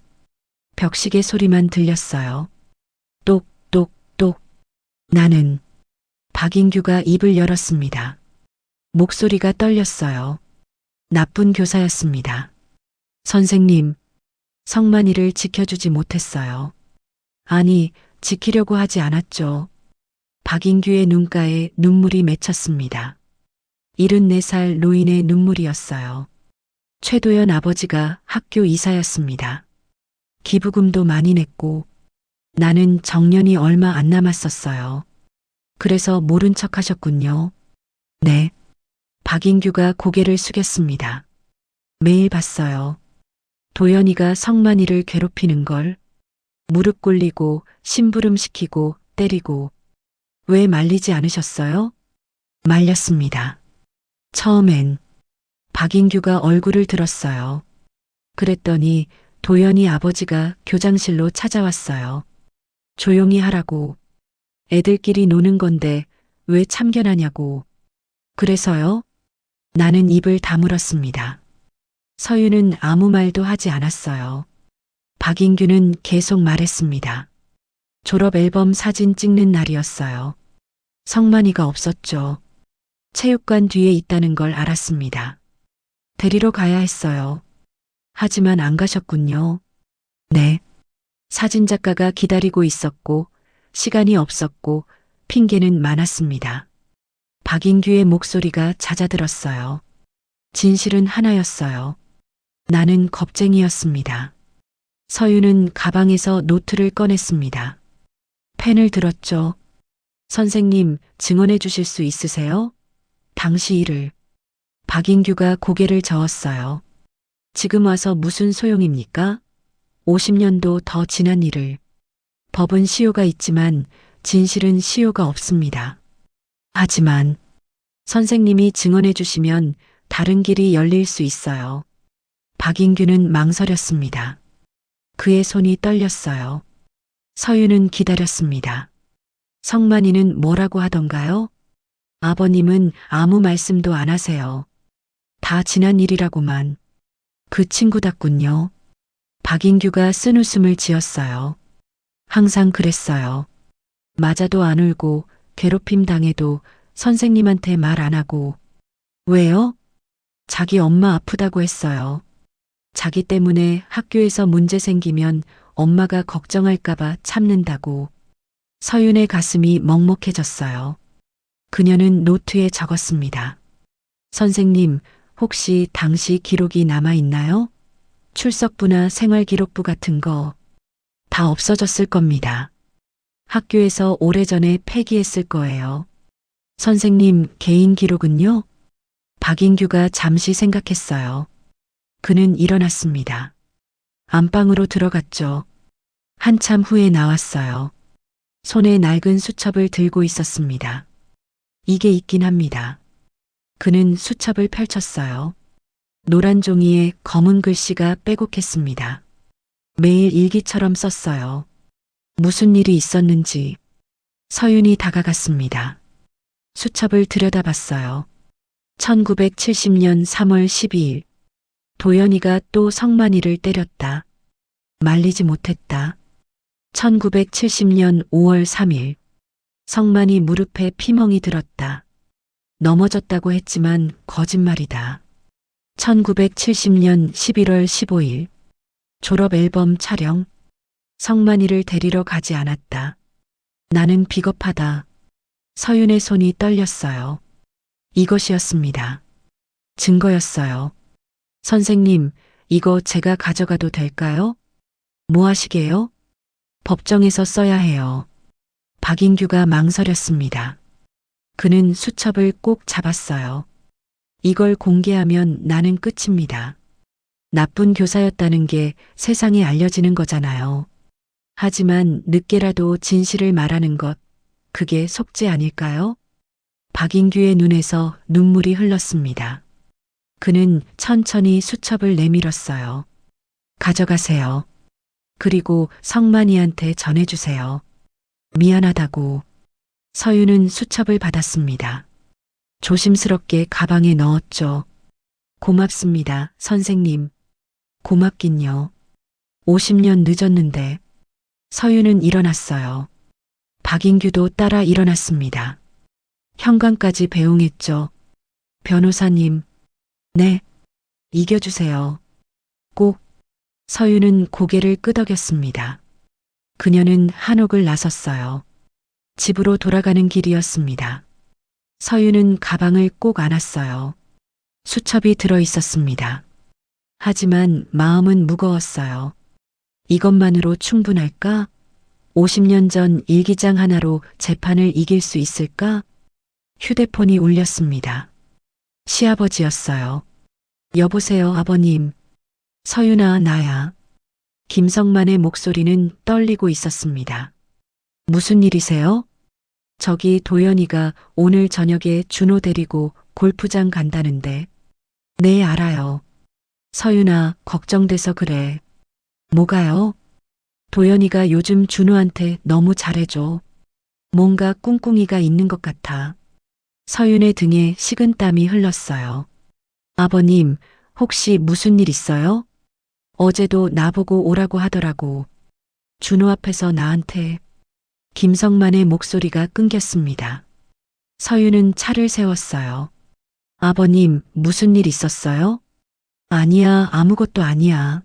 벽시계 소리만 들렸어요. 똑똑똑. 나는. 박인규가 입을 열었습니다. 목소리가 떨렸어요. 나쁜 교사였습니다. 선생님, 성만이를 지켜주지 못했어요. 아니, 지키려고 하지 않았죠. 박인규의 눈가에 눈물이 맺혔습니다. 74살 노인의 눈물이었어요. 최도연 아버지가 학교 이사였습니다. 기부금도 많이 냈고 나는 정년이 얼마 안 남았었어요. 그래서 모른 척 하셨군요. 네. 박인규가 고개를 숙였습니다. 매일 봤어요. 도연이가 성만이를 괴롭히는 걸. 무릎 꿇리고 심부름시키고 때리고. 왜 말리지 않으셨어요? 말렸습니다. 처음엔. 박인규가 얼굴을 들었어요. 그랬더니 도연이 아버지가 교장실로 찾아왔어요. 조용히 하라고. 애들끼리 노는 건데 왜 참견하냐고. 그래서요? 나는 입을 다물었습니다. 서윤은 아무 말도 하지 않았어요. 박인규는 계속 말했습니다. 졸업 앨범 사진 찍는 날이었어요. 성만이가 없었죠. 체육관 뒤에 있다는 걸 알았습니다. 데리러 가야 했어요. 하지만 안 가셨군요. 네. 사진작가가 기다리고 있었고 시간이 없었고 핑계는 많았습니다. 박인규의 목소리가 잦아들었어요. 진실은 하나였어요. 나는 겁쟁이였습니다. 서윤은 가방에서 노트를 꺼냈습니다. 펜을 들었죠. 선생님, 증언해 주실 수 있으세요? 당시 일을. 박인규가 고개를 저었어요. 지금 와서 무슨 소용입니까? 50년도 더 지난 일을. 법은 시효가 있지만 진실은 시효가 없습니다. 하지만 선생님이 증언해 주시면 다른 길이 열릴 수 있어요. 박인규는 망설였습니다. 그의 손이 떨렸어요. 서윤은 기다렸습니다. 성만이는 뭐라고 하던가요? 아버님은 아무 말씀도 안 하세요. 다 지난 일이라고만. 그 친구답군요. 박인규가 쓴웃음을 지었어요. 항상 그랬어요. 맞아도 안 울고 괴롭힘 당해도 선생님한테 말 안 하고. 왜요? 자기 엄마 아프다고 했어요. 자기 때문에 학교에서 문제 생기면 엄마가 걱정할까봐 참는다고. 서윤의 가슴이 먹먹해졌어요. 그녀는 노트에 적었습니다. 선생님, 혹시 당시 기록이 남아있나요? 출석부나 생활기록부 같은 거. 다 없어졌을 겁니다. 학교에서 오래전에 폐기했을 거예요. 선생님 개인 기록은요? 박인규가 잠시 생각했어요. 그는 일어났습니다. 안방으로 들어갔죠. 한참 후에 나왔어요. 손에 낡은 수첩을 들고 있었습니다. 이게 있긴 합니다. 그는 수첩을 펼쳤어요. 노란 종이에 검은 글씨가 빼곡했습니다. 매일 일기처럼 썼어요. 무슨 일이 있었는지. 서윤이 다가갔습니다. 수첩을 들여다봤어요. 1970년 3월 12일. 도연이가 또 성만이를 때렸다. 말리지 못했다. 1970년 5월 3일. 성만이 무릎에 피멍이 들었다. 넘어졌다고 했지만 거짓말이다. 1970년 11월 15일 졸업 앨범 촬영. 성만이를 데리러 가지 않았다. 나는 비겁하다. 서윤의 손이 떨렸어요. 이것이었습니다. 증거였어요. 선생님, 이거 제가 가져가도 될까요? 뭐 하시게요? 법정에서 써야 해요. 박인규가 망설였습니다. 그는 수첩을 꼭 잡았어요. 이걸 공개하면 나는 끝입니다. 나쁜 교사였다는 게 세상에 알려지는 거잖아요. 하지만 늦게라도 진실을 말하는 것, 그게 속죄 아닐까요? 박인규의 눈에서 눈물이 흘렀습니다. 그는 천천히 수첩을 내밀었어요. 가져가세요. 그리고 성만이한테 전해주세요. 미안하다고. 서윤은 수첩을 받았습니다. 조심스럽게 가방에 넣었죠. 고맙습니다, 선생님. 고맙긴요. 50년 늦었는데. 서윤은 일어났어요. 박인규도 따라 일어났습니다. 현관까지 배웅했죠. 변호사님. 네. 이겨주세요. 꼭. 서윤은 고개를 끄덕였습니다. 그녀는 한옥을 나섰어요. 집으로 돌아가는 길이었습니다. 서윤은 가방을 꼭 안았어요. 수첩이 들어 있었습니다. 하지만 마음은 무거웠어요. 이것만으로 충분할까? 50년 전 일기장 하나로 재판을 이길 수 있을까? 휴대폰이 울렸습니다. 시아버지였어요. 여보세요, 아버님. 서윤아, 나야. 김성만의 목소리는 떨리고 있었습니다. 무슨 일이세요? 저기 도연이가 오늘 저녁에 준호 데리고 골프장 간다는데. 네, 알아요. 서윤아, 걱정돼서 그래. 뭐가요? 도연이가 요즘 준호한테 너무 잘해줘. 뭔가 꿍꿍이가 있는 것 같아. 서윤의 등에 식은땀이 흘렀어요. 아버님, 혹시 무슨 일 있어요? 어제도 나보고 오라고 하더라고. 준호 앞에서 나한테. 김성만의 목소리가 끊겼습니다. 서윤은 차를 세웠어요. 아버님, 무슨 일 있었어요? 아니야, 아무것도 아니야.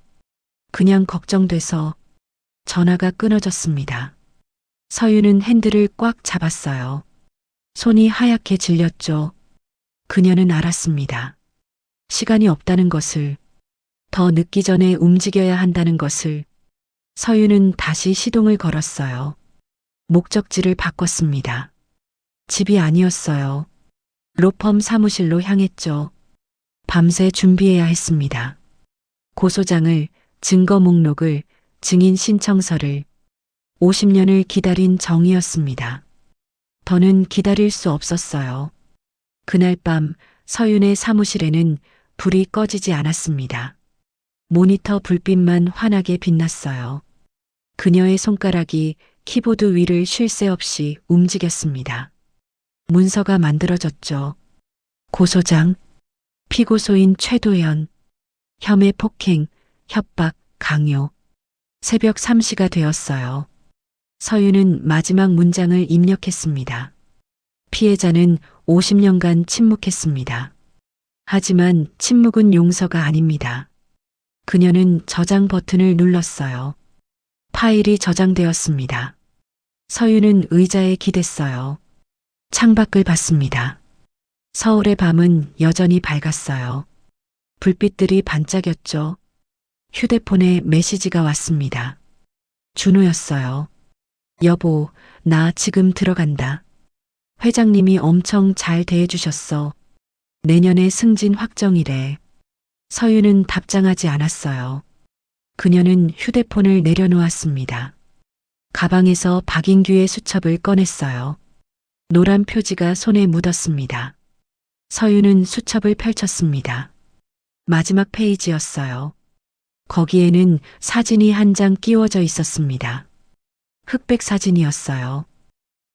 그냥 걱정돼서. 전화가 끊어졌습니다. 서윤은 핸들을 꽉 잡았어요. 손이 하얗게 질렸죠. 그녀는 알았습니다. 시간이 없다는 것을, 더 늦기 전에 움직여야 한다는 것을. 서윤은 다시 시동을 걸었어요. 목적지를 바꿨습니다. 집이 아니었어요. 로펌 사무실로 향했죠. 밤새 준비해야 했습니다. 고소장을, 증거 목록을, 증인 신청서를. 50년을 기다린 정이었습니다. 더는 기다릴 수 없었어요. 그날 밤 서윤의 사무실에는 불이 꺼지지 않았습니다. 모니터 불빛만 환하게 빛났어요. 그녀의 손가락이 키보드 위를 쉴 새 없이 움직였습니다. 문서가 만들어졌죠. 고소장, 피고소인 최도연, 혐의 폭행, 협박, 강요. 새벽 3시가 되었어요. 서윤은 마지막 문장을 입력했습니다. 피해자는 50년간 침묵했습니다. 하지만 침묵은 용서가 아닙니다. 그녀는 저장 버튼을 눌렀어요. 파일이 저장되었습니다. 서윤은 의자에 기댔어요. 창밖을 봤습니다. 서울의 밤은 여전히 밝았어요. 불빛들이 반짝였죠. 휴대폰에 메시지가 왔습니다. 준호였어요. 여보, 나 지금 들어간다. 회장님이 엄청 잘 대해주셨어. 내년에 승진 확정이래. 서윤은 답장하지 않았어요. 그녀는 휴대폰을 내려놓았습니다. 가방에서 박인규의 수첩을 꺼냈어요. 노란 표지가 손에 묻었습니다. 서윤은 수첩을 펼쳤습니다. 마지막 페이지였어요. 거기에는 사진이 한 장 끼워져 있었습니다. 흑백 사진이었어요.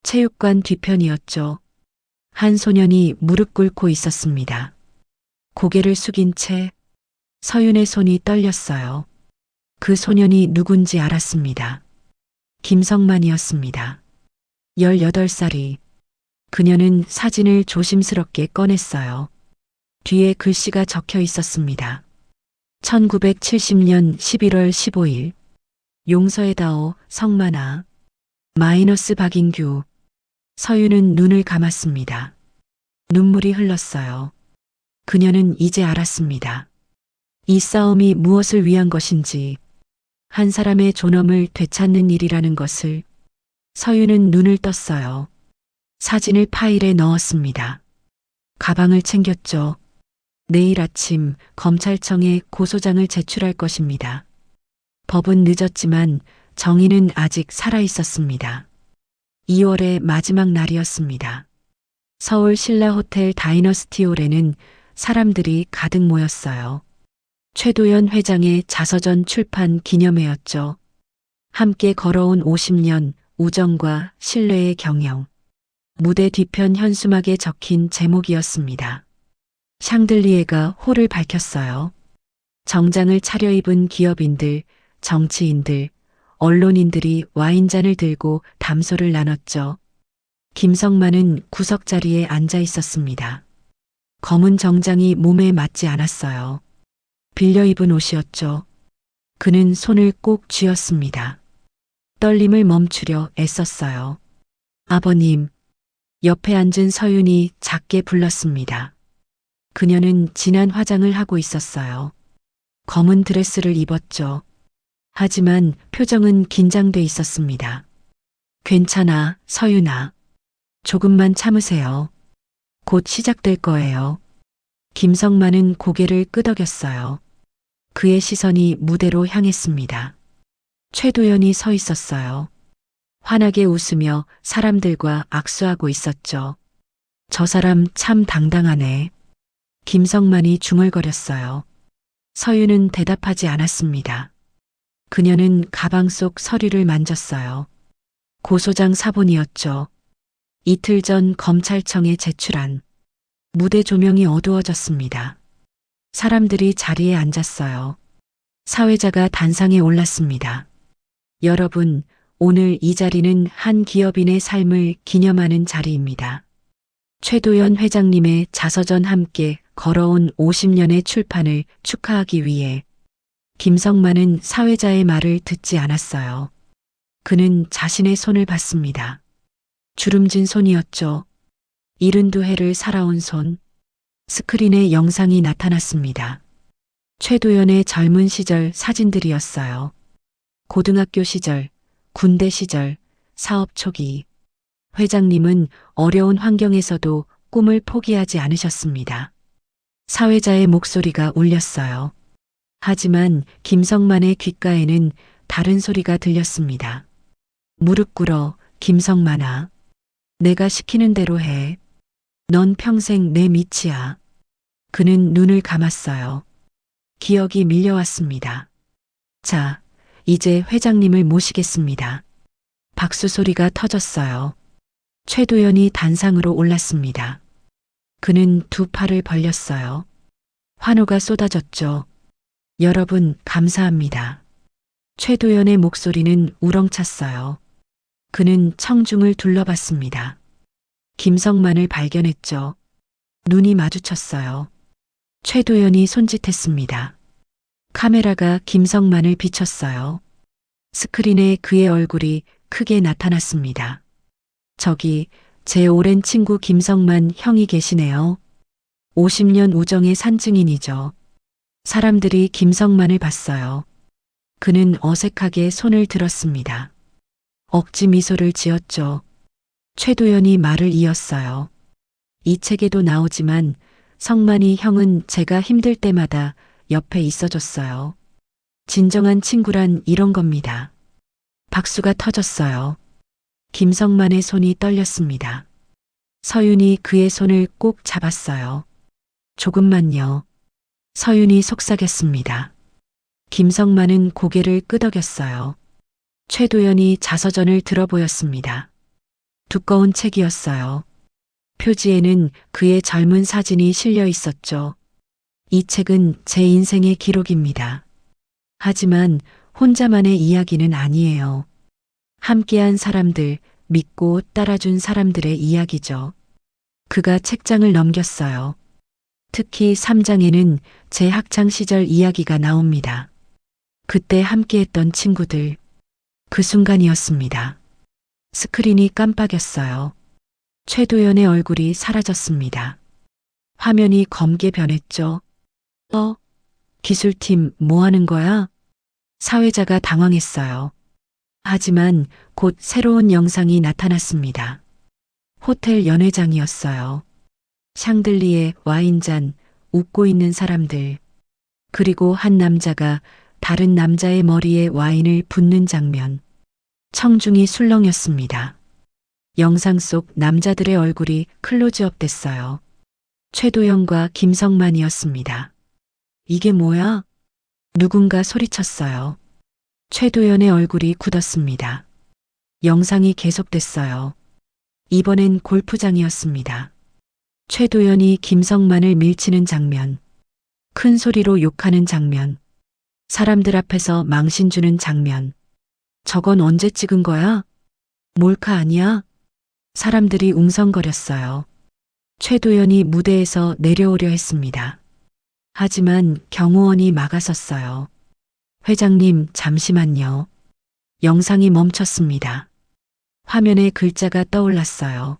체육관 뒤편이었죠. 한 소년이 무릎 꿇고 있었습니다. 고개를 숙인 채 서윤의 손이 떨렸어요. 그 소년이 누군지 알았습니다. 김성만이었습니다. 18살이. 그녀는 사진을 조심스럽게 꺼냈어요. 뒤에 글씨가 적혀 있었습니다. 1970년 11월 15일. 용서해다오, 성만아. 마이너스 박인규. 서윤은 눈을 감았습니다. 눈물이 흘렀어요. 그녀는 이제 알았습니다. 이 싸움이 무엇을 위한 것인지, 한 사람의 존엄을 되찾는 일이라는 것을. 서윤은 눈을 떴어요. 사진을 파일에 넣었습니다. 가방을 챙겼죠. 내일 아침 검찰청에 고소장을 제출할 것입니다. 법은 늦었지만 정의는 아직 살아 있었습니다. 2월의 마지막 날이었습니다. 서울 신라호텔 다이너스티홀에는 사람들이 가득 모였어요. 최도연 회장의 자서전 출판 기념회였죠. 함께 걸어온 50년 우정과 신뢰의 경영. 무대 뒤편 현수막에 적힌 제목이었습니다. 샹들리에가 홀을 밝혔어요. 정장을 차려입은 기업인들, 정치인들, 언론인들이 와인잔을 들고 담소를 나눴죠. 김성만은 구석자리에 앉아 있었습니다. 검은 정장이 몸에 맞지 않았어요. 빌려 입은 옷이었죠. 그는 손을 꼭 쥐었습니다. 떨림을 멈추려 애썼어요. 아버님. 옆에 앉은 서윤이 작게 불렀습니다. 그녀는 진한 화장을 하고 있었어요. 검은 드레스를 입었죠. 하지만 표정은 긴장돼 있었습니다. 괜찮아, 서윤아. 조금만 참으세요. 곧 시작될 거예요. 김성만은 고개를 끄덕였어요. 그의 시선이 무대로 향했습니다. 최도연이 서 있었어요. 환하게 웃으며 사람들과 악수하고 있었죠. 저 사람 참 당당하네. 김성만이 중얼거렸어요. 서윤은 대답하지 않았습니다. 그녀는 가방 속 서류를 만졌어요. 고소장 사본이었죠. 이틀 전 검찰청에 제출한. 무대 조명이 어두워졌습니다. 사람들이 자리에 앉았어요. 사회자가 단상에 올랐습니다. 여러분, 오늘 이 자리는 한 기업인의 삶을 기념하는 자리입니다. 최도연 회장님의 자서전 함께 걸어온 50년의 출판을 축하하기 위해. 김성만은 사회자의 말을 듣지 않았어요. 그는 자신의 손을 봤습니다. 주름진 손이었죠. 72해를 살아온 손. 스크린에 영상이 나타났습니다. 최도연의 젊은 시절 사진들이었어요. 고등학교 시절, 군대 시절, 사업 초기. 회장님은 어려운 환경에서도 꿈을 포기하지 않으셨습니다. 사회자의 목소리가 울렸어요. 하지만 김성만의 귓가에는 다른 소리가 들렸습니다. 무릎 꿇어, 김성만아. 내가 시키는 대로 해. 넌 평생 내 밑이야. 그는 눈을 감았어요. 기억이 밀려왔습니다. 자, 이제 회장님을 모시겠습니다. 박수 소리가 터졌어요. 최도연이 단상으로 올랐습니다. 그는 두 팔을 벌렸어요. 환호가 쏟아졌죠. 여러분, 감사합니다. 최도연의 목소리는 우렁찼어요. 그는 청중을 둘러봤습니다. 김성만을 발견했죠. 눈이 마주쳤어요. 최도연이 손짓했습니다. 카메라가 김성만을 비췄어요. 스크린에 그의 얼굴이 크게 나타났습니다. 저기 제 오랜 친구 김성만 형이 계시네요. 50년 우정의 산증인이죠. 사람들이 김성만을 봤어요. 그는 어색하게 손을 들었습니다. 억지 미소를 지었죠. 최도연이 말을 이었어요. 이 책에도 나오지만 성만이 형은 제가 힘들 때마다 옆에 있어줬어요. 진정한 친구란 이런 겁니다. 박수가 터졌어요. 김성만의 손이 떨렸습니다. 서윤이 그의 손을 꼭 잡았어요. 조금만요. 서윤이 속삭였습니다. 김성만은 고개를 끄덕였어요. 최도연이 자서전을 들어보였습니다. 두꺼운 책이었어요. 표지에는 그의 젊은 사진이 실려 있었죠. 이 책은 제 인생의 기록입니다. 하지만 혼자만의 이야기는 아니에요. 함께한 사람들, 믿고 따라준 사람들의 이야기죠. 그가 책장을 넘겼어요. 특히 3장에는 제 학창 시절 이야기가 나옵니다. 그때 함께했던 친구들. 그 순간이었습니다. 스크린이 깜빡였어요. 최도연의 얼굴이 사라졌습니다. 화면이 검게 변했죠. 기술팀 뭐 하는 거야? 사회자가 당황했어요. 하지만 곧 새로운 영상이 나타났습니다. 호텔 연회장이었어요. 샹들리에 와인잔, 웃고 있는 사람들. 그리고 한 남자가 다른 남자의 머리에 와인을 붓는 장면. 청중이 술렁였습니다. 영상 속 남자들의 얼굴이 클로즈업 됐어요. 최도연과 김성만이었습니다. 이게 뭐야? 누군가 소리쳤어요. 최도연의 얼굴이 굳었습니다. 영상이 계속됐어요. 이번엔 골프장이었습니다. 최도연이 김성만을 밀치는 장면. 큰 소리로 욕하는 장면. 사람들 앞에서 망신 주는 장면. 저건 언제 찍은 거야? 몰카 아니야? 사람들이 웅성거렸어요. 최도연이 무대에서 내려오려 했습니다. 하지만 경호원이 막아섰어요. 회장님, 잠시만요. 영상이 멈췄습니다. 화면에 글자가 떠올랐어요.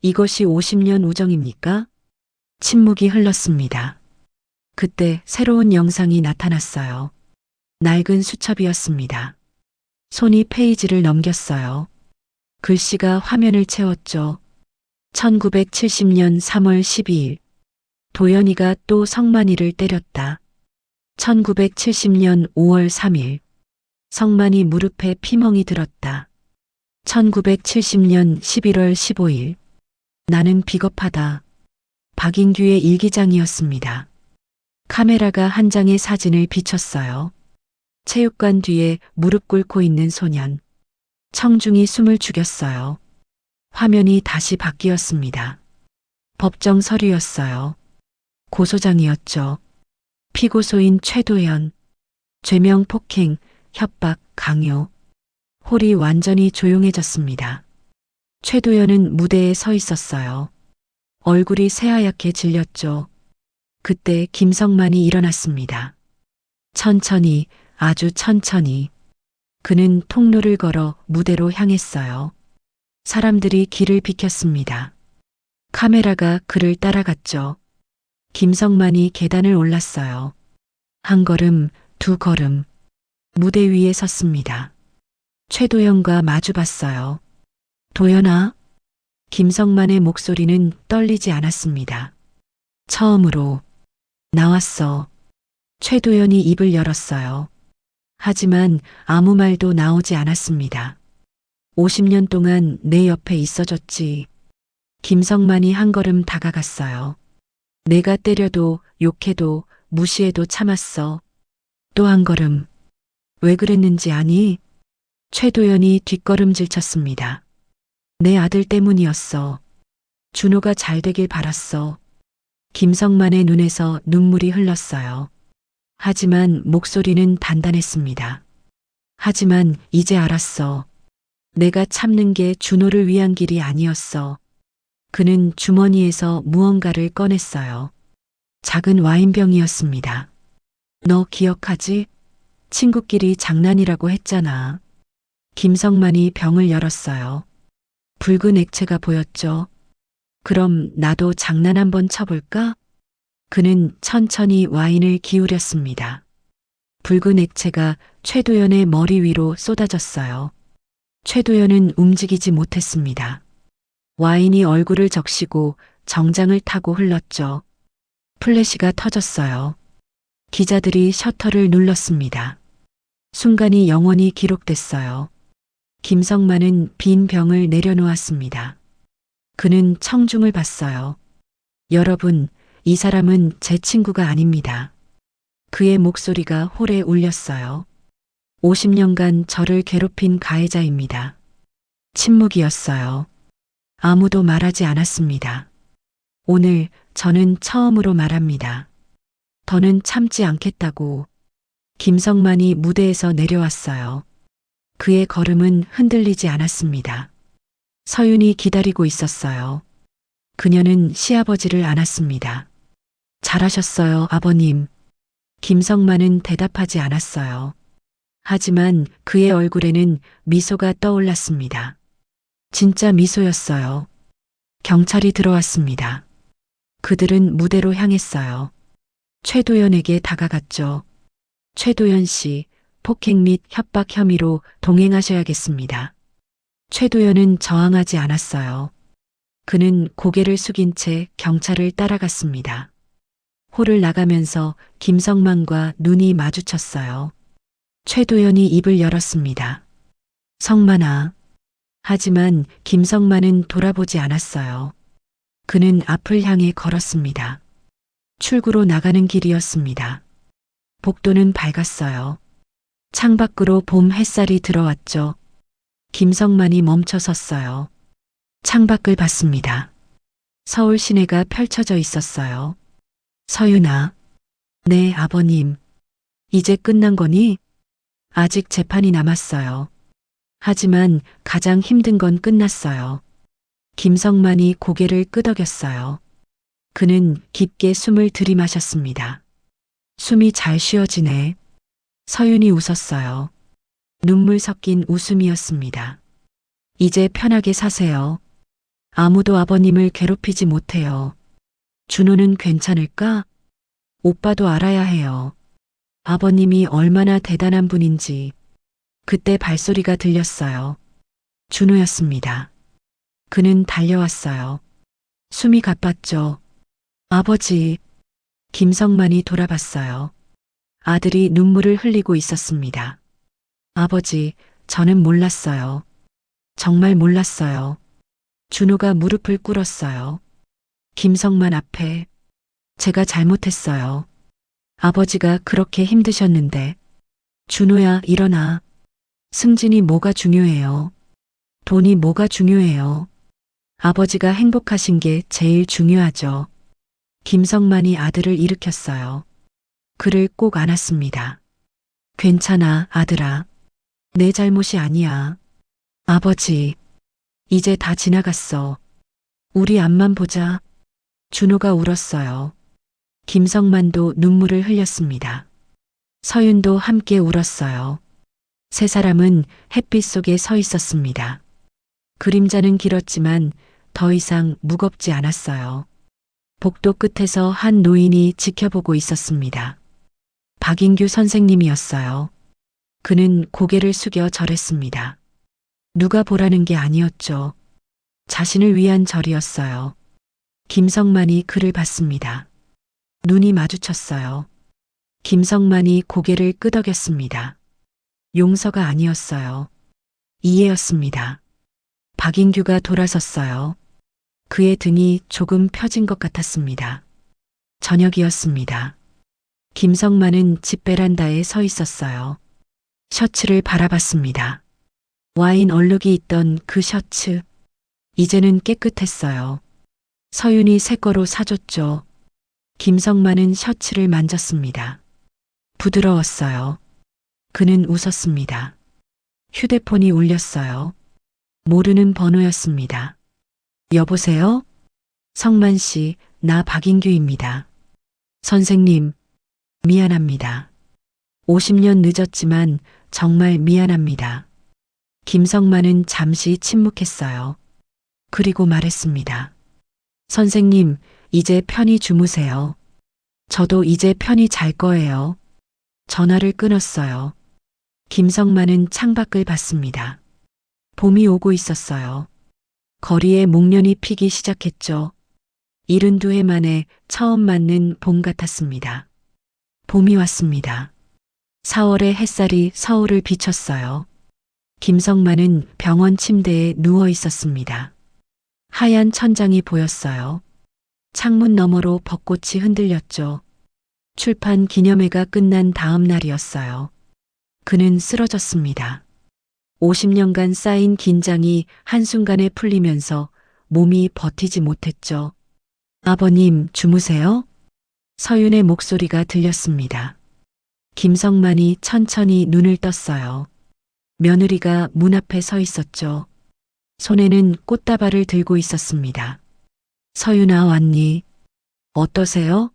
이것이 50년 우정입니까? 침묵이 흘렀습니다. 그때 새로운 영상이 나타났어요. 낡은 수첩이었습니다. 손이 페이지를 넘겼어요. 글씨가 화면을 채웠죠. 1970년 3월 12일. 도연이가 또 성만이를 때렸다. 1970년 5월 3일. 성만이 무릎에 피멍이 들었다. 1970년 11월 15일. 나는 비겁하다. 박인규의 일기장이었습니다. 카메라가 한 장의 사진을 비췄어요. 체육관 뒤에 무릎 꿇고 있는 소년. 청중이 숨을 죽였어요. 화면이 다시 바뀌었습니다. 법정 서류였어요. 고소장이었죠. 피고소인 최도연. 죄명 폭행, 협박, 강요. 홀이 완전히 조용해졌습니다. 최도연은 무대에 서 있었어요. 얼굴이 새하얗게 질렸죠. 그때 김성만이 일어났습니다. 천천히, 아주 천천히. 그는 통로를 걸어 무대로 향했어요. 사람들이 길을 비켰습니다. 카메라가 그를 따라갔죠. 김성만이 계단을 올랐어요. 한 걸음, 두 걸음. 무대 위에 섰습니다. 최도연과 마주 봤어요. 도연아? 김성만의 목소리는 떨리지 않았습니다. 처음으로 나왔어. 최도연이 입을 열었어요. 하지만 아무 말도 나오지 않았습니다. 50년 동안 내 옆에 있어줬지. 김성만이 한 걸음 다가갔어요. 내가 때려도 욕해도 무시해도 참았어. 또 한 걸음. 왜 그랬는지 아니? 최도연이 뒷걸음질 쳤습니다. 내 아들 때문이었어. 준호가 잘 되길 바랐어. 김성만의 눈에서 눈물이 흘렀어요. 하지만 목소리는 단단했습니다. 하지만 이제 알았어. 내가 참는 게 준호를 위한 길이 아니었어. 그는 주머니에서 무언가를 꺼냈어요. 작은 와인병이었습니다. 너 기억하지? 친구끼리 장난이라고 했잖아. 김성만이 병을 열었어요. 붉은 액체가 보였죠. 그럼 나도 장난 한번 쳐볼까? 그는 천천히 와인을 기울였습니다. 붉은 액체가 최도연의 머리 위로 쏟아졌어요. 최도연은 움직이지 못했습니다. 와인이 얼굴을 적시고 정장을 타고 흘렀죠. 플래시가 터졌어요. 기자들이 셔터를 눌렀습니다. 순간이 영원히 기록됐어요. 김성만은 빈 병을 내려놓았습니다. 그는 청중을 봤어요. 여러분, 이 사람은 제 친구가 아닙니다. 그의 목소리가 홀에 울렸어요. 50년간 저를 괴롭힌 가해자입니다. 침묵이었어요. 아무도 말하지 않았습니다. 오늘 저는 처음으로 말합니다. 더는 참지 않겠다고. 김성만이 무대에서 내려왔어요. 그의 걸음은 흔들리지 않았습니다. 서윤이 기다리고 있었어요. 그녀는 시아버지를 안았습니다. 잘하셨어요, 아버님. 김성만은 대답하지 않았어요. 하지만 그의 얼굴에는 미소가 떠올랐습니다. 진짜 미소였어요. 경찰이 들어왔습니다. 그들은 무대로 향했어요. 최도연에게 다가갔죠. 최도연 씨, 폭행 및 협박 혐의로 동행하셔야겠습니다. 최도연은 저항하지 않았어요. 그는 고개를 숙인 채 경찰을 따라갔습니다. 홀을 나가면서 김성만과 눈이 마주쳤어요. 최도연이 입을 열었습니다. 성만아. 하지만 김성만은 돌아보지 않았어요. 그는 앞을 향해 걸었습니다. 출구로 나가는 길이었습니다. 복도는 밝았어요. 창밖으로 봄 햇살이 들어왔죠. 김성만이 멈춰 섰어요. 창밖을 봤습니다. 서울 시내가 펼쳐져 있었어요. 서윤아. 네, 아버님. 이제 끝난 거니? 아직 재판이 남았어요. 하지만 가장 힘든 건 끝났어요. 김성만이 고개를 끄덕였어요. 그는 깊게 숨을 들이마셨습니다. 숨이 잘 쉬어지네. 서윤이 웃었어요. 눈물 섞인 웃음이었습니다. 이제 편하게 사세요. 아무도 아버님을 괴롭히지 못해요. 준호는 괜찮을까? 오빠도 알아야 해요. 아버님이 얼마나 대단한 분인지. 그때 발소리가 들렸어요. 준호였습니다. 그는 달려왔어요. 숨이 가빴죠. 아버지. 김성만이 돌아봤어요. 아들이 눈물을 흘리고 있었습니다. 아버지, 저는 몰랐어요. 정말 몰랐어요. 준호가 무릎을 꿇었어요. 김성만 앞에. 제가 잘못했어요. 아버지가 그렇게 힘드셨는데. 준호야, 일어나. 승진이 뭐가 중요해요? 돈이 뭐가 중요해요? 아버지가 행복하신 게 제일 중요하죠. 김성만이 아들을 일으켰어요. 그를 꼭 안았습니다. 괜찮아, 아들아. 내 잘못이 아니야. 아버지, 이제 다 지나갔어. 우리 앞만 보자. 준호가 울었어요. 김성만도 눈물을 흘렸습니다. 서윤도 함께 울었어요. 세 사람은 햇빛 속에 서 있었습니다. 그림자는 길었지만 더 이상 무겁지 않았어요. 복도 끝에서 한 노인이 지켜보고 있었습니다. 박인규 선생님이었어요. 그는 고개를 숙여 절했습니다. 누가 보라는 게 아니었죠. 자신을 위한 절이었어요. 김성만이 그를 봤습니다. 눈이 마주쳤어요. 김성만이 고개를 끄덕였습니다. 용서가 아니었어요. 이해였습니다. 박인규가 돌아섰어요. 그의 등이 조금 펴진 것 같았습니다. 저녁이었습니다. 김성만은 집 베란다에 서 있었어요. 셔츠를 바라봤습니다. 와인 얼룩이 있던 그 셔츠. 이제는 깨끗했어요. 서윤이 새 거로 사줬죠. 김성만은 셔츠를 만졌습니다. 부드러웠어요. 그는 웃었습니다. 휴대폰이 울렸어요. 모르는 번호였습니다. 여보세요? 성만 씨, 나 박인규입니다. 선생님, 미안합니다. 50년 늦었지만 정말 미안합니다. 김성만은 잠시 침묵했어요. 그리고 말했습니다. 선생님, 이제 편히 주무세요. 저도 이제 편히 잘 거예요. 전화를 끊었어요. 김성만은 창밖을 봤습니다. 봄이 오고 있었어요. 거리에 목련이 피기 시작했죠. 72해 만에 처음 맞는 봄 같았습니다. 봄이 왔습니다. 4월의 햇살이 서울을 비췄어요. 김성만은 병원 침대에 누워 있었습니다. 하얀 천장이 보였어요. 창문 너머로 벚꽃이 흔들렸죠. 출판 기념회가 끝난 다음 날이었어요. 그는 쓰러졌습니다. 50년간 쌓인 긴장이 한순간에 풀리면서 몸이 버티지 못했죠. 아버님, 주무세요? 서윤의 목소리가 들렸습니다. 김성만이 천천히 눈을 떴어요. 며느리가 문 앞에 서 있었죠. 손에는 꽃다발을 들고 있었습니다. 서윤아 왔니? 어떠세요?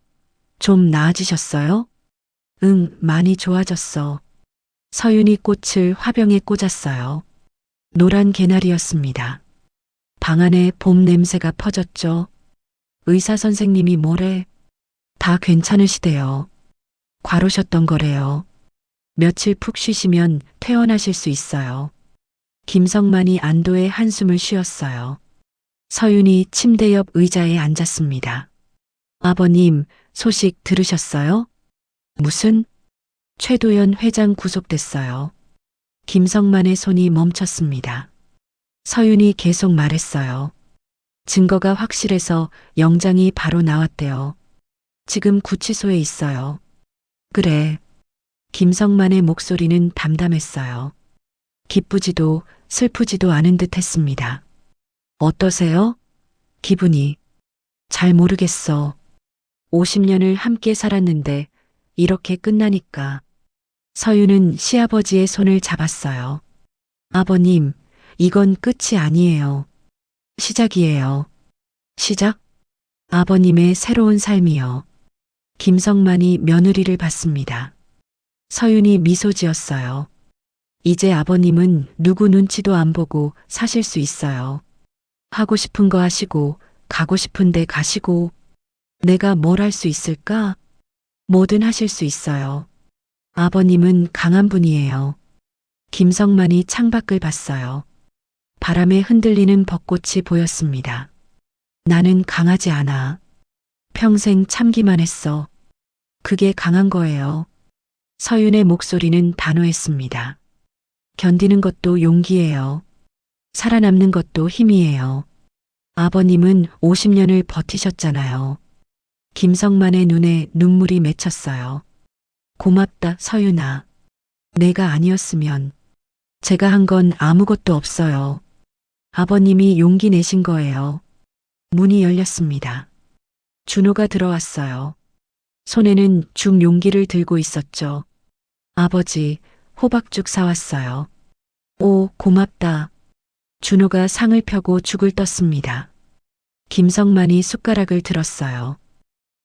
좀 나아지셨어요? 응, 많이 좋아졌어. 서윤이 꽃을 화병에 꽂았어요. 노란 개나리였습니다. 방 안에 봄 냄새가 퍼졌죠. 의사 선생님이 뭐래? 다 괜찮으시대요. 과로셨던 거래요. 며칠 푹 쉬시면 퇴원하실 수 있어요. 김성만이 안도의 한숨을 쉬었어요. 서윤이 침대 옆 의자에 앉았습니다. 아버님, 소식 들으셨어요? 무슨? 최도연 회장 구속됐어요. 김성만의 손이 멈췄습니다. 서윤이 계속 말했어요. 증거가 확실해서 영장이 바로 나왔대요. 지금 구치소에 있어요. 그래. 김성만의 목소리는 담담했어요. 기쁘지도 슬프지도 않은 듯 했습니다. 어떠세요? 기분이. 잘 모르겠어. 50년을 함께 살았는데 이렇게 끝나니까. 서윤은 시아버지의 손을 잡았어요. 아버님, 이건 끝이 아니에요. 시작이에요. 시작? 아버님의 새로운 삶이요. 김성만이 며느리를 받습니다. 서윤이 미소 지었어요. 이제 아버님은 누구 눈치도 안 보고 사실 수 있어요. 하고 싶은 거 하시고, 가고 싶은 데 가시고, 내가 뭘 할 수 있을까? 뭐든 하실 수 있어요. 아버님은 강한 분이에요. 김성만이 창밖을 봤어요. 바람에 흔들리는 벚꽃이 보였습니다. 나는 강하지 않아. 평생 참기만 했어. 그게 강한 거예요. 서윤의 목소리는 단호했습니다. 견디는 것도 용기예요. 살아남는 것도 힘이에요. 아버님은 50년을 버티셨잖아요. 김성만의 눈에 눈물이 맺혔어요. 고맙다, 서윤아. 내가 아니었으면 제가 한 건 아무것도 없어요. 아버님이 용기 내신 거예요. 문이 열렸습니다. 준호가 들어왔어요. 손에는 죽 용기를 들고 있었죠. 아버지, 호박죽 사왔어요. 오, 고맙다. 준호가 상을 펴고 죽을 떴습니다. 김성만이 숟가락을 들었어요.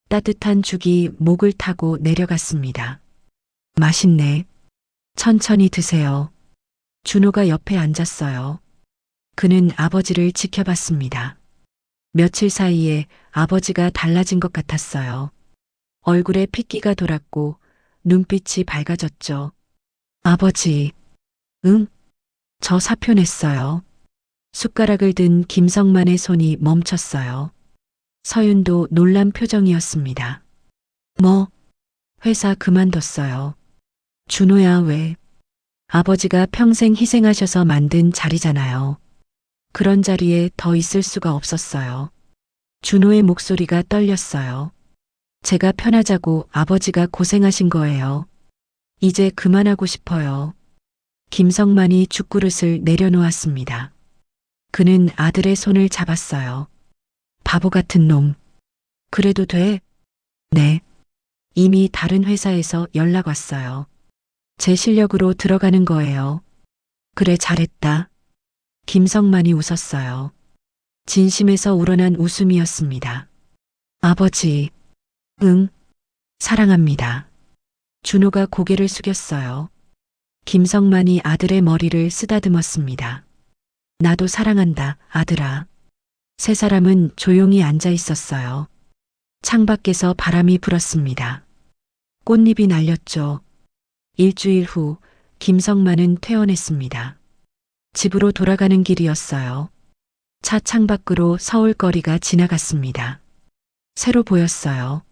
따뜻한 죽이 목을 타고 내려갔습니다. 맛있네. 천천히 드세요. 준호가 옆에 앉았어요. 그는 아버지를 지켜봤습니다. 며칠 사이에 아버지가 달라진 것 같았어요. 얼굴에 핏기가 돌았고 눈빛이 밝아졌죠. 아버지, 응? 저 사표 냈어요. 숟가락을 든 김성만의 손이 멈췄어요. 서윤도 놀란 표정이었습니다. 뭐? 회사 그만뒀어요. 준호야, 왜? 아버지가 평생 희생하셔서 만든 자리잖아요. 그런 자리에 더 있을 수가 없었어요. 준호의 목소리가 떨렸어요. 제가 편하자고 아버지가 고생하신 거예요. 이제 그만하고 싶어요. 김성만이 죽그릇을 내려놓았습니다. 그는 아들의 손을 잡았어요. 바보 같은 놈. 그래도 돼? 네. 이미 다른 회사에서 연락 왔어요. 제 실력으로 들어가는 거예요. 그래, 잘했다. 김성만이 웃었어요. 진심에서 우러난 웃음이었습니다. 아버지, 응, 사랑합니다. 준호가 고개를 숙였어요. 김성만이 아들의 머리를 쓰다듬었습니다. 나도 사랑한다, 아들아. 세 사람은 조용히 앉아 있었어요. 창밖에서 바람이 불었습니다. 꽃잎이 날렸죠. 일주일 후 김성만은 퇴원했습니다. 집으로 돌아가는 길이었어요. 차 창밖으로 서울거리가 지나갔습니다. 새로 보였어요.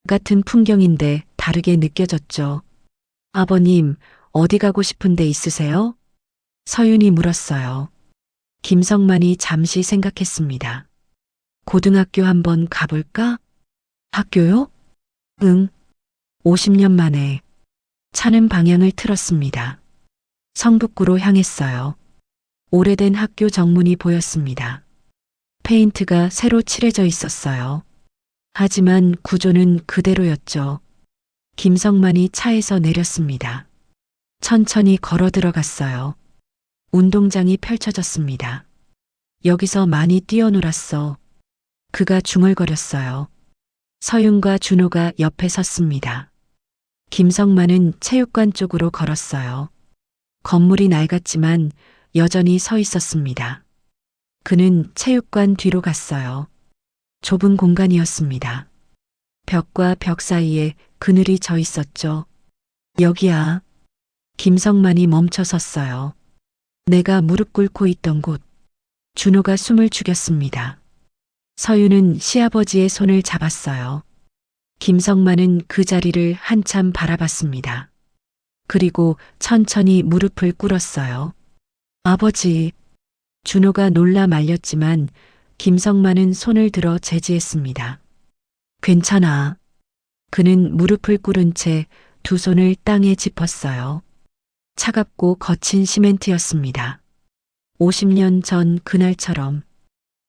같은 풍경인데 다르게 느껴졌죠. 아버님, 어디 가고 싶은 데 있으세요? 서윤이 물었어요. 김성만이 잠시 생각했습니다. 고등학교 한번 가볼까? 학교요? 응. 50년 만에. 차는 방향을 틀었습니다. 성북구로 향했어요. 오래된 학교 정문이 보였습니다. 페인트가 새로 칠해져 있었어요. 하지만 구조는 그대로였죠. 김성만이 차에서 내렸습니다. 천천히 걸어 들어갔어요. 운동장이 펼쳐졌습니다. 여기서 많이 뛰어놀았어. 그가 중얼거렸어요. 서윤과 준호가 옆에 섰습니다. 김성만은 체육관 쪽으로 걸었어요. 건물이 낡았지만 여전히 서 있었습니다. 그는 체육관 뒤로 갔어요. 좁은 공간이었습니다. 벽과 벽 사이에 그늘이 져 있었죠. 여기야. 김성만이 멈춰 섰어요. 내가 무릎 꿇고 있던 곳. 준호가 숨을 죽였습니다. 서윤은 시아버지의 손을 잡았어요. 김성만은 그 자리를 한참 바라봤습니다. 그리고 천천히 무릎을 꿇었어요. 아버지. 준호가 놀라 말렸지만 김성만은 손을 들어 제지했습니다. 괜찮아. 그는 무릎을 꿇은 채 두 손을 땅에 짚었어요. 차갑고 거친 시멘트였습니다. 50년 전 그날처럼.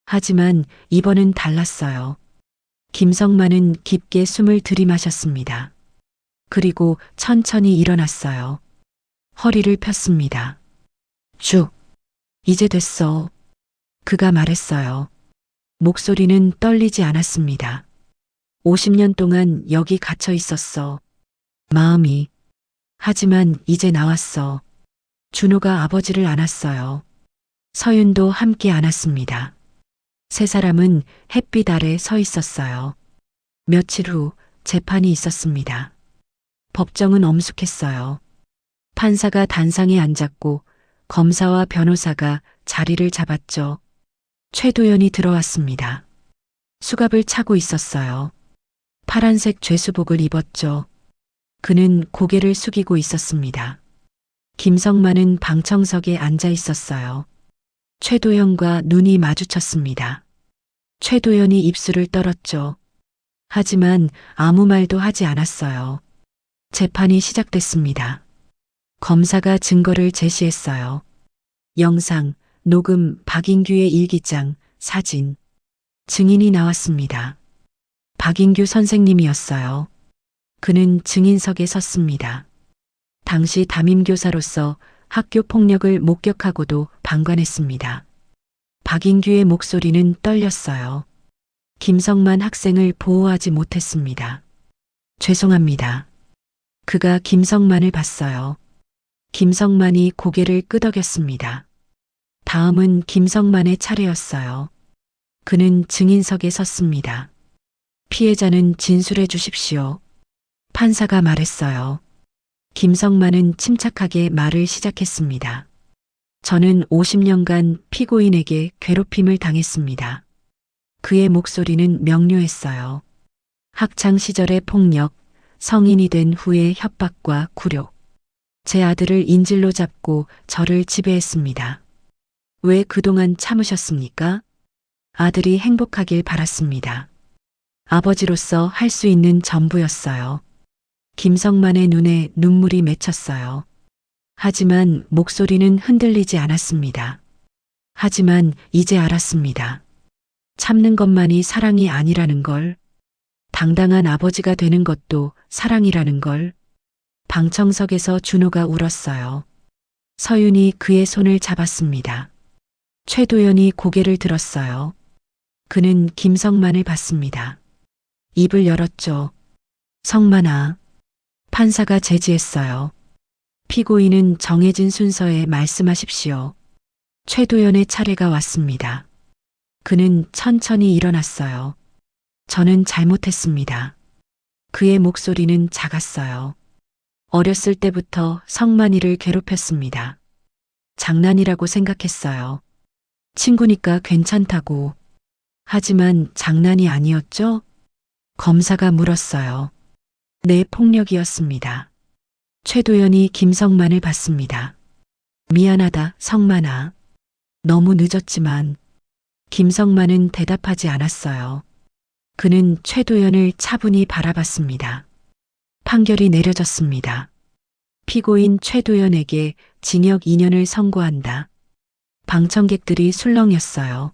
하지만 이번은 달랐어요. 김성만은 깊게 숨을 들이마셨습니다. 그리고 천천히 일어났어요. 허리를 폈습니다. 쭉. 이제 됐어. 그가 말했어요. 목소리는 떨리지 않았습니다. 50년 동안 여기 갇혀 있었어. 마음이. 하지만 이제 나왔어. 준호가 아버지를 안았어요. 서윤도 함께 안았습니다. 세 사람은 햇빛 아래 서 있었어요. 며칠 후 재판이 있었습니다. 법정은 엄숙했어요. 판사가 단상에 앉았고 검사와 변호사가 자리를 잡았죠. 최도연이 들어왔습니다. 수갑을 차고 있었어요. 파란색 죄수복을 입었죠. 그는 고개를 숙이고 있었습니다. 김성만은 방청석에 앉아 있었어요. 최도연과 눈이 마주쳤습니다. 최도연이 입술을 떨었죠. 하지만 아무 말도 하지 않았어요. 재판이 시작됐습니다. 검사가 증거를 제시했어요. 영상, 녹음, 박인규의 일기장, 사진. 증인이 나왔습니다. 박인규 선생님이었어요. 그는 증인석에 섰습니다. 당시 담임교사로서 학교 폭력을 목격하고도 방관했습니다. 박인규의 목소리는 떨렸어요. 김성만 학생을 보호하지 못했습니다. 죄송합니다. 그가 김성만을 봤어요. 김성만이 고개를 끄덕였습니다. 다음은 김성만의 차례였어요. 그는 증인석에 섰습니다. 피해자는 진술해 주십시오. 판사가 말했어요. 김성만은 침착하게 말을 시작했습니다. 저는 50년간 피고인에게 괴롭힘을 당했습니다. 그의 목소리는 명료했어요. 학창 시절의 폭력, 성인이 된 후의 협박과 굴욕. 제 아들을 인질로 잡고 저를 지배했습니다. 왜 그동안 참으셨습니까? 아들이 행복하길 바랐습니다. 아버지로서 할 수 있는 전부였어요. 김성만의 눈에 눈물이 맺혔어요. 하지만 목소리는 흔들리지 않았습니다. 하지만 이제 알았습니다. 참는 것만이 사랑이 아니라는 걸, 당당한 아버지가 되는 것도 사랑이라는 걸. 방청석에서 준호가 울었어요. 서윤이 그의 손을 잡았습니다. 최도연이 고개를 들었어요. 그는 김성만을 봤습니다. 입을 열었죠. 성만아. 판사가 제지했어요. 피고인은 정해진 순서에 말씀하십시오. 최도연의 차례가 왔습니다. 그는 천천히 일어났어요. 저는 잘못했습니다. 그의 목소리는 작았어요. 어렸을 때부터 성만이를 괴롭혔습니다. 장난이라고 생각했어요. 친구니까 괜찮다고. 하지만 장난이 아니었죠? 검사가 물었어요. 내 폭력이었습니다. 최도연이 김성만을 봤습니다. 미안하다, 성만아. 너무 늦었지만. 김성만은 대답하지 않았어요. 그는 최도연을 차분히 바라봤습니다. 판결이 내려졌습니다. 피고인 최도연에게 징역 2년을 선고한다. 방청객들이 술렁였어요.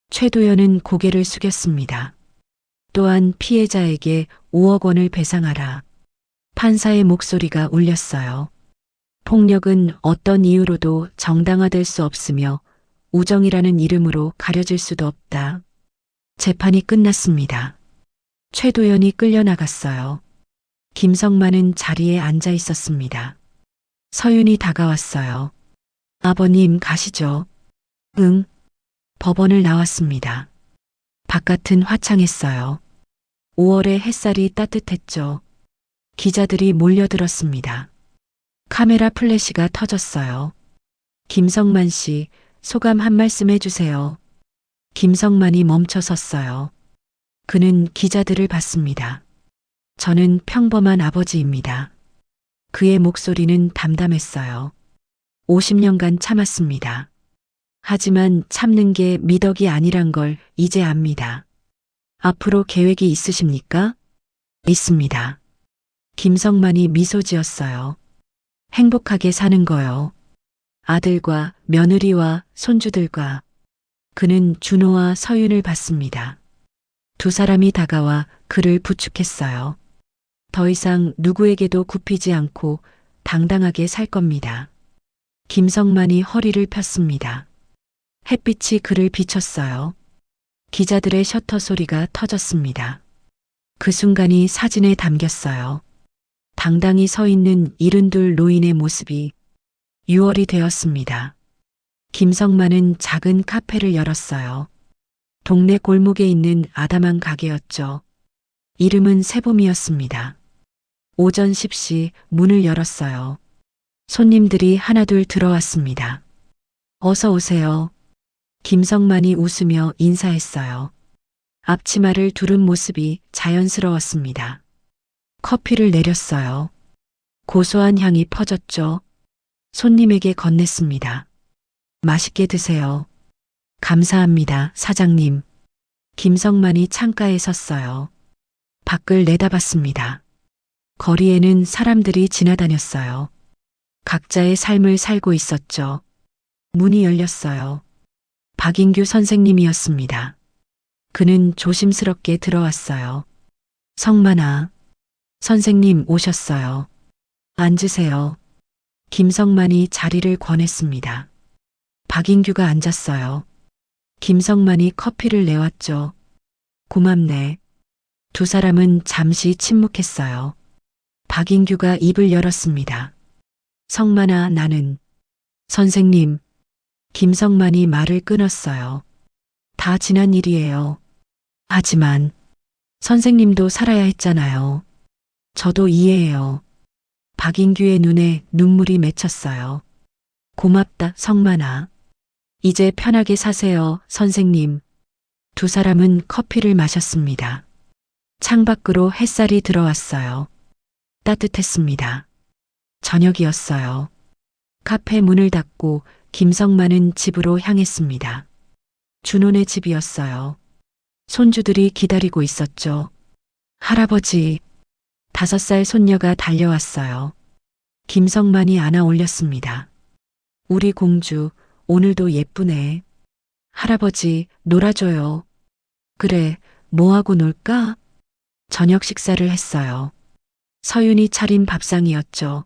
최도연은 고개를 숙였습니다. 또한 피해자에게 5억 원을 배상하라. 판사의 목소리가 울렸어요. 폭력은 어떤 이유로도 정당화될 수 없으며 우정이라는 이름으로 가려질 수도 없다. 재판이 끝났습니다. 최도연이 끌려나갔어요. 김성만은 자리에 앉아 있었습니다. 서윤이 다가왔어요. 아버님 가시죠. 응. 법원을 나왔습니다. 바깥은 화창했어요. 5월의 햇살이 따뜻했죠. 기자들이 몰려들었습니다. 카메라 플래시가 터졌어요. 김성만 씨, 소감 한 말씀 해주세요. 김성만이 멈춰 섰어요. 그는 기자들을 봤습니다. 저는 평범한 아버지입니다. 그의 목소리는 담담했어요. 50년간 참았습니다. 하지만 참는 게 미덕이 아니란 걸 이제 압니다. 앞으로 계획이 있으십니까? 있습니다. 김성만이 미소 지었어요. 행복하게 사는 거요. 아들과 며느리와 손주들과. 그는 준호와 서윤을 봤습니다. 두 사람이 다가와 그를 부축했어요. 더 이상 누구에게도 굽히지 않고 당당하게 살 겁니다. 김성만이 허리를 폈습니다. 햇빛이 그를 비쳤어요. 기자들의 셔터 소리가 터졌습니다. 그 순간이 사진에 담겼어요. 당당히 서 있는 72 노인의 모습이. 6월이 되었습니다. 김성만은 작은 카페를 열었어요. 동네 골목에 있는 아담한 가게였죠. 이름은 새봄이었습니다. 오전 10시 문을 열었어요. 손님들이 하나둘 들어왔습니다. 어서 오세요. 김성만이 웃으며 인사했어요. 앞치마를 두른 모습이 자연스러웠습니다. 커피를 내렸어요. 고소한 향이 퍼졌죠. 손님에게 건넸습니다. 맛있게 드세요. 감사합니다, 사장님. 김성만이 창가에 섰어요. 밖을 내다봤습니다. 거리에는 사람들이 지나다녔어요. 각자의 삶을 살고 있었죠. 문이 열렸어요. 박인규 선생님이었습니다. 그는 조심스럽게 들어왔어요. 성만아, 선생님 오셨어요. 앉으세요. 김성만이 자리를 권했습니다. 박인규가 앉았어요. 김성만이 커피를 내왔죠. 고맙네. 두 사람은 잠시 침묵했어요. 박인규가 입을 열었습니다. 성만아, 나는. 선생님. 김성만이 말을 끊었어요. 다 지난 일이에요. 하지만 선생님도 살아야 했잖아요. 저도 이해해요. 박인규의 눈에 눈물이 맺혔어요. 고맙다, 성만아. 이제 편하게 사세요, 선생님. 두 사람은 커피를 마셨습니다. 창밖으로 햇살이 들어왔어요. 따뜻했습니다. 저녁이었어요. 카페 문을 닫고 김성만은 집으로 향했습니다. 준호네 집이었어요. 손주들이 기다리고 있었죠. 할아버지. 5살 손녀가 달려왔어요. 김성만이 안아 올렸습니다. 우리 공주, 오늘도 예쁘네. 할아버지, 놀아줘요. 그래, 뭐하고 놀까? 저녁 식사를 했어요. 서윤이 차린 밥상이었죠.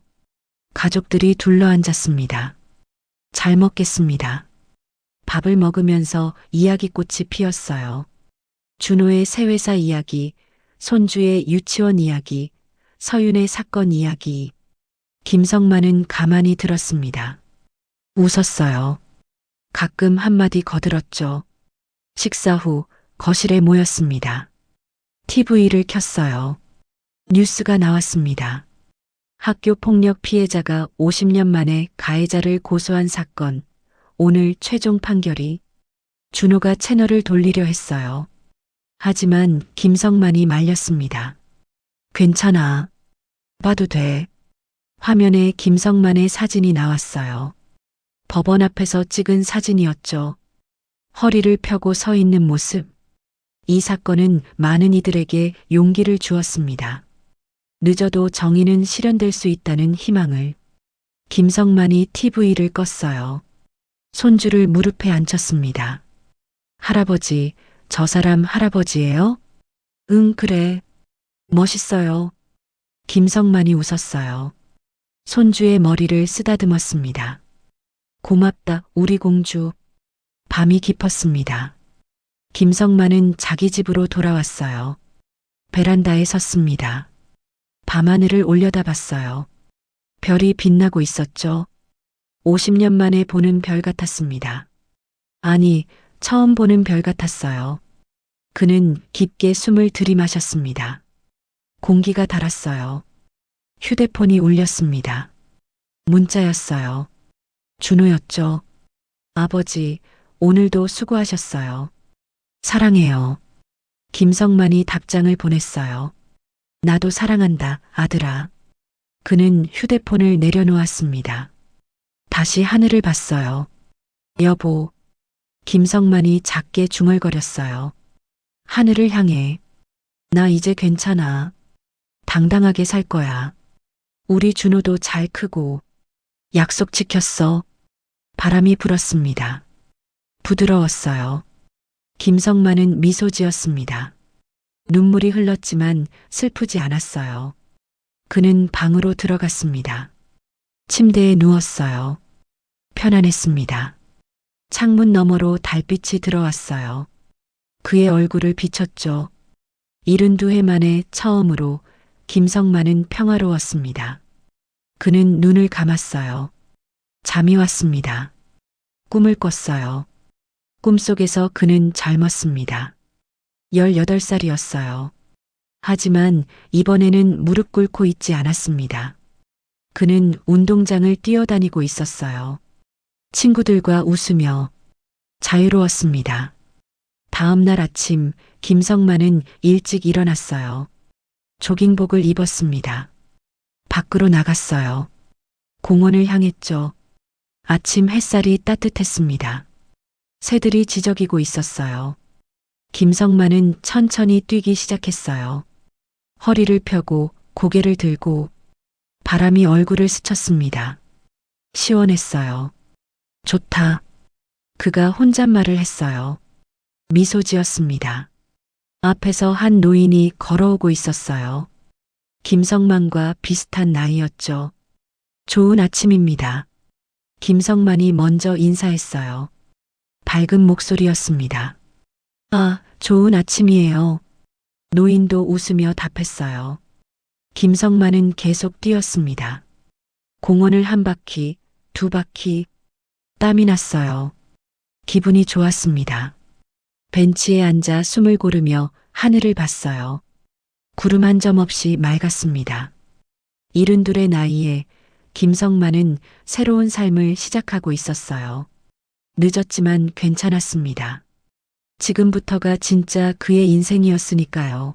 가족들이 둘러앉았습니다. 잘 먹겠습니다. 밥을 먹으면서 이야기꽃이 피었어요. 준호의 새 회사 이야기, 손주의 유치원 이야기, 서윤의 사건 이야기. 김성만은 가만히 들었습니다. 웃었어요. 가끔 한마디 거들었죠. 식사 후 거실에 모였습니다. TV를 켰어요. 뉴스가 나왔습니다. 학교 폭력 피해자가 50년 만에 가해자를 고소한 사건. 오늘 최종 판결이. 준호가 채널을 돌리려 했어요. 하지만 김성만이 말렸습니다. 괜찮아. 봐도 돼. 화면에 김성만의 사진이 나왔어요. 법원 앞에서 찍은 사진이었죠. 허리를 펴고 서 있는 모습. 이 사건은 많은 이들에게 용기를 주었습니다. 늦어도 정의는 실현될 수 있다는 희망을. 김성만이 TV를 껐어요. 손주를 무릎에 앉혔습니다. 할아버지, 저 사람 할아버지예요? 응, 그래. 멋있어요. 김성만이 웃었어요. 손주의 머리를 쓰다듬었습니다. 고맙다, 우리 공주. 밤이 깊었습니다. 김성만은 자기 집으로 돌아왔어요. 베란다에 섰습니다. 밤하늘을 올려다봤어요. 별이 빛나고 있었죠. 50년 만에 보는 별 같았습니다. 아니, 처음 보는 별 같았어요. 그는 깊게 숨을 들이마셨습니다. 공기가 달았어요. 휴대폰이 울렸습니다. 문자였어요. 준호였죠. 아버지, 오늘도 수고하셨어요. 사랑해요. 김성만이 답장을 보냈어요. 나도 사랑한다, 아들아. 그는 휴대폰을 내려놓았습니다. 다시 하늘을 봤어요. 여보. 김성만이 작게 중얼거렸어요. 하늘을 향해. 나 이제 괜찮아. 당당하게 살 거야. 우리 준호도 잘 크고. 약속 지켰어. 바람이 불었습니다. 부드러웠어요. 김성만은 미소 지었습니다. 눈물이 흘렀지만 슬프지 않았어요. 그는 방으로 들어갔습니다. 침대에 누웠어요. 편안했습니다. 창문 너머로 달빛이 들어왔어요. 그의 얼굴을 비췄죠. 72해 만에 처음으로 김성만은 평화로웠습니다. 그는 눈을 감았어요. 잠이 왔습니다. 꿈을 꿨어요. 꿈속에서 그는 젊었습니다. 18살이었어요. 하지만 이번에는 무릎 꿇고 있지 않았습니다. 그는 운동장을 뛰어다니고 있었어요. 친구들과 웃으며 자유로웠습니다. 다음 날 아침 김성만은 일찍 일어났어요. 조깅복을 입었습니다. 밖으로 나갔어요. 공원을 향했죠. 아침 햇살이 따뜻했습니다. 새들이 지저귀고 있었어요. 김성만은 천천히 뛰기 시작했어요. 허리를 펴고 고개를 들고 바람이 얼굴을 스쳤습니다. 시원했어요. 좋다. 그가 혼잣말을 했어요. 미소 지었습니다. 앞에서 한 노인이 걸어오고 있었어요. 김성만과 비슷한 나이였죠. 좋은 아침입니다. 김성만이 먼저 인사했어요. 밝은 목소리였습니다. 아, 좋은 아침이에요. 노인도 웃으며 답했어요. 김성만은 계속 뛰었습니다. 공원을 한 바퀴, 두 바퀴, 땀이 났어요. 기분이 좋았습니다. 벤치에 앉아 숨을 고르며 하늘을 봤어요. 구름 한 점 없이 맑았습니다. 72의 나이에 김성만은 새로운 삶을 시작하고 있었어요. 늦었지만 괜찮았습니다. 지금부터가 진짜 그의 인생이었으니까요.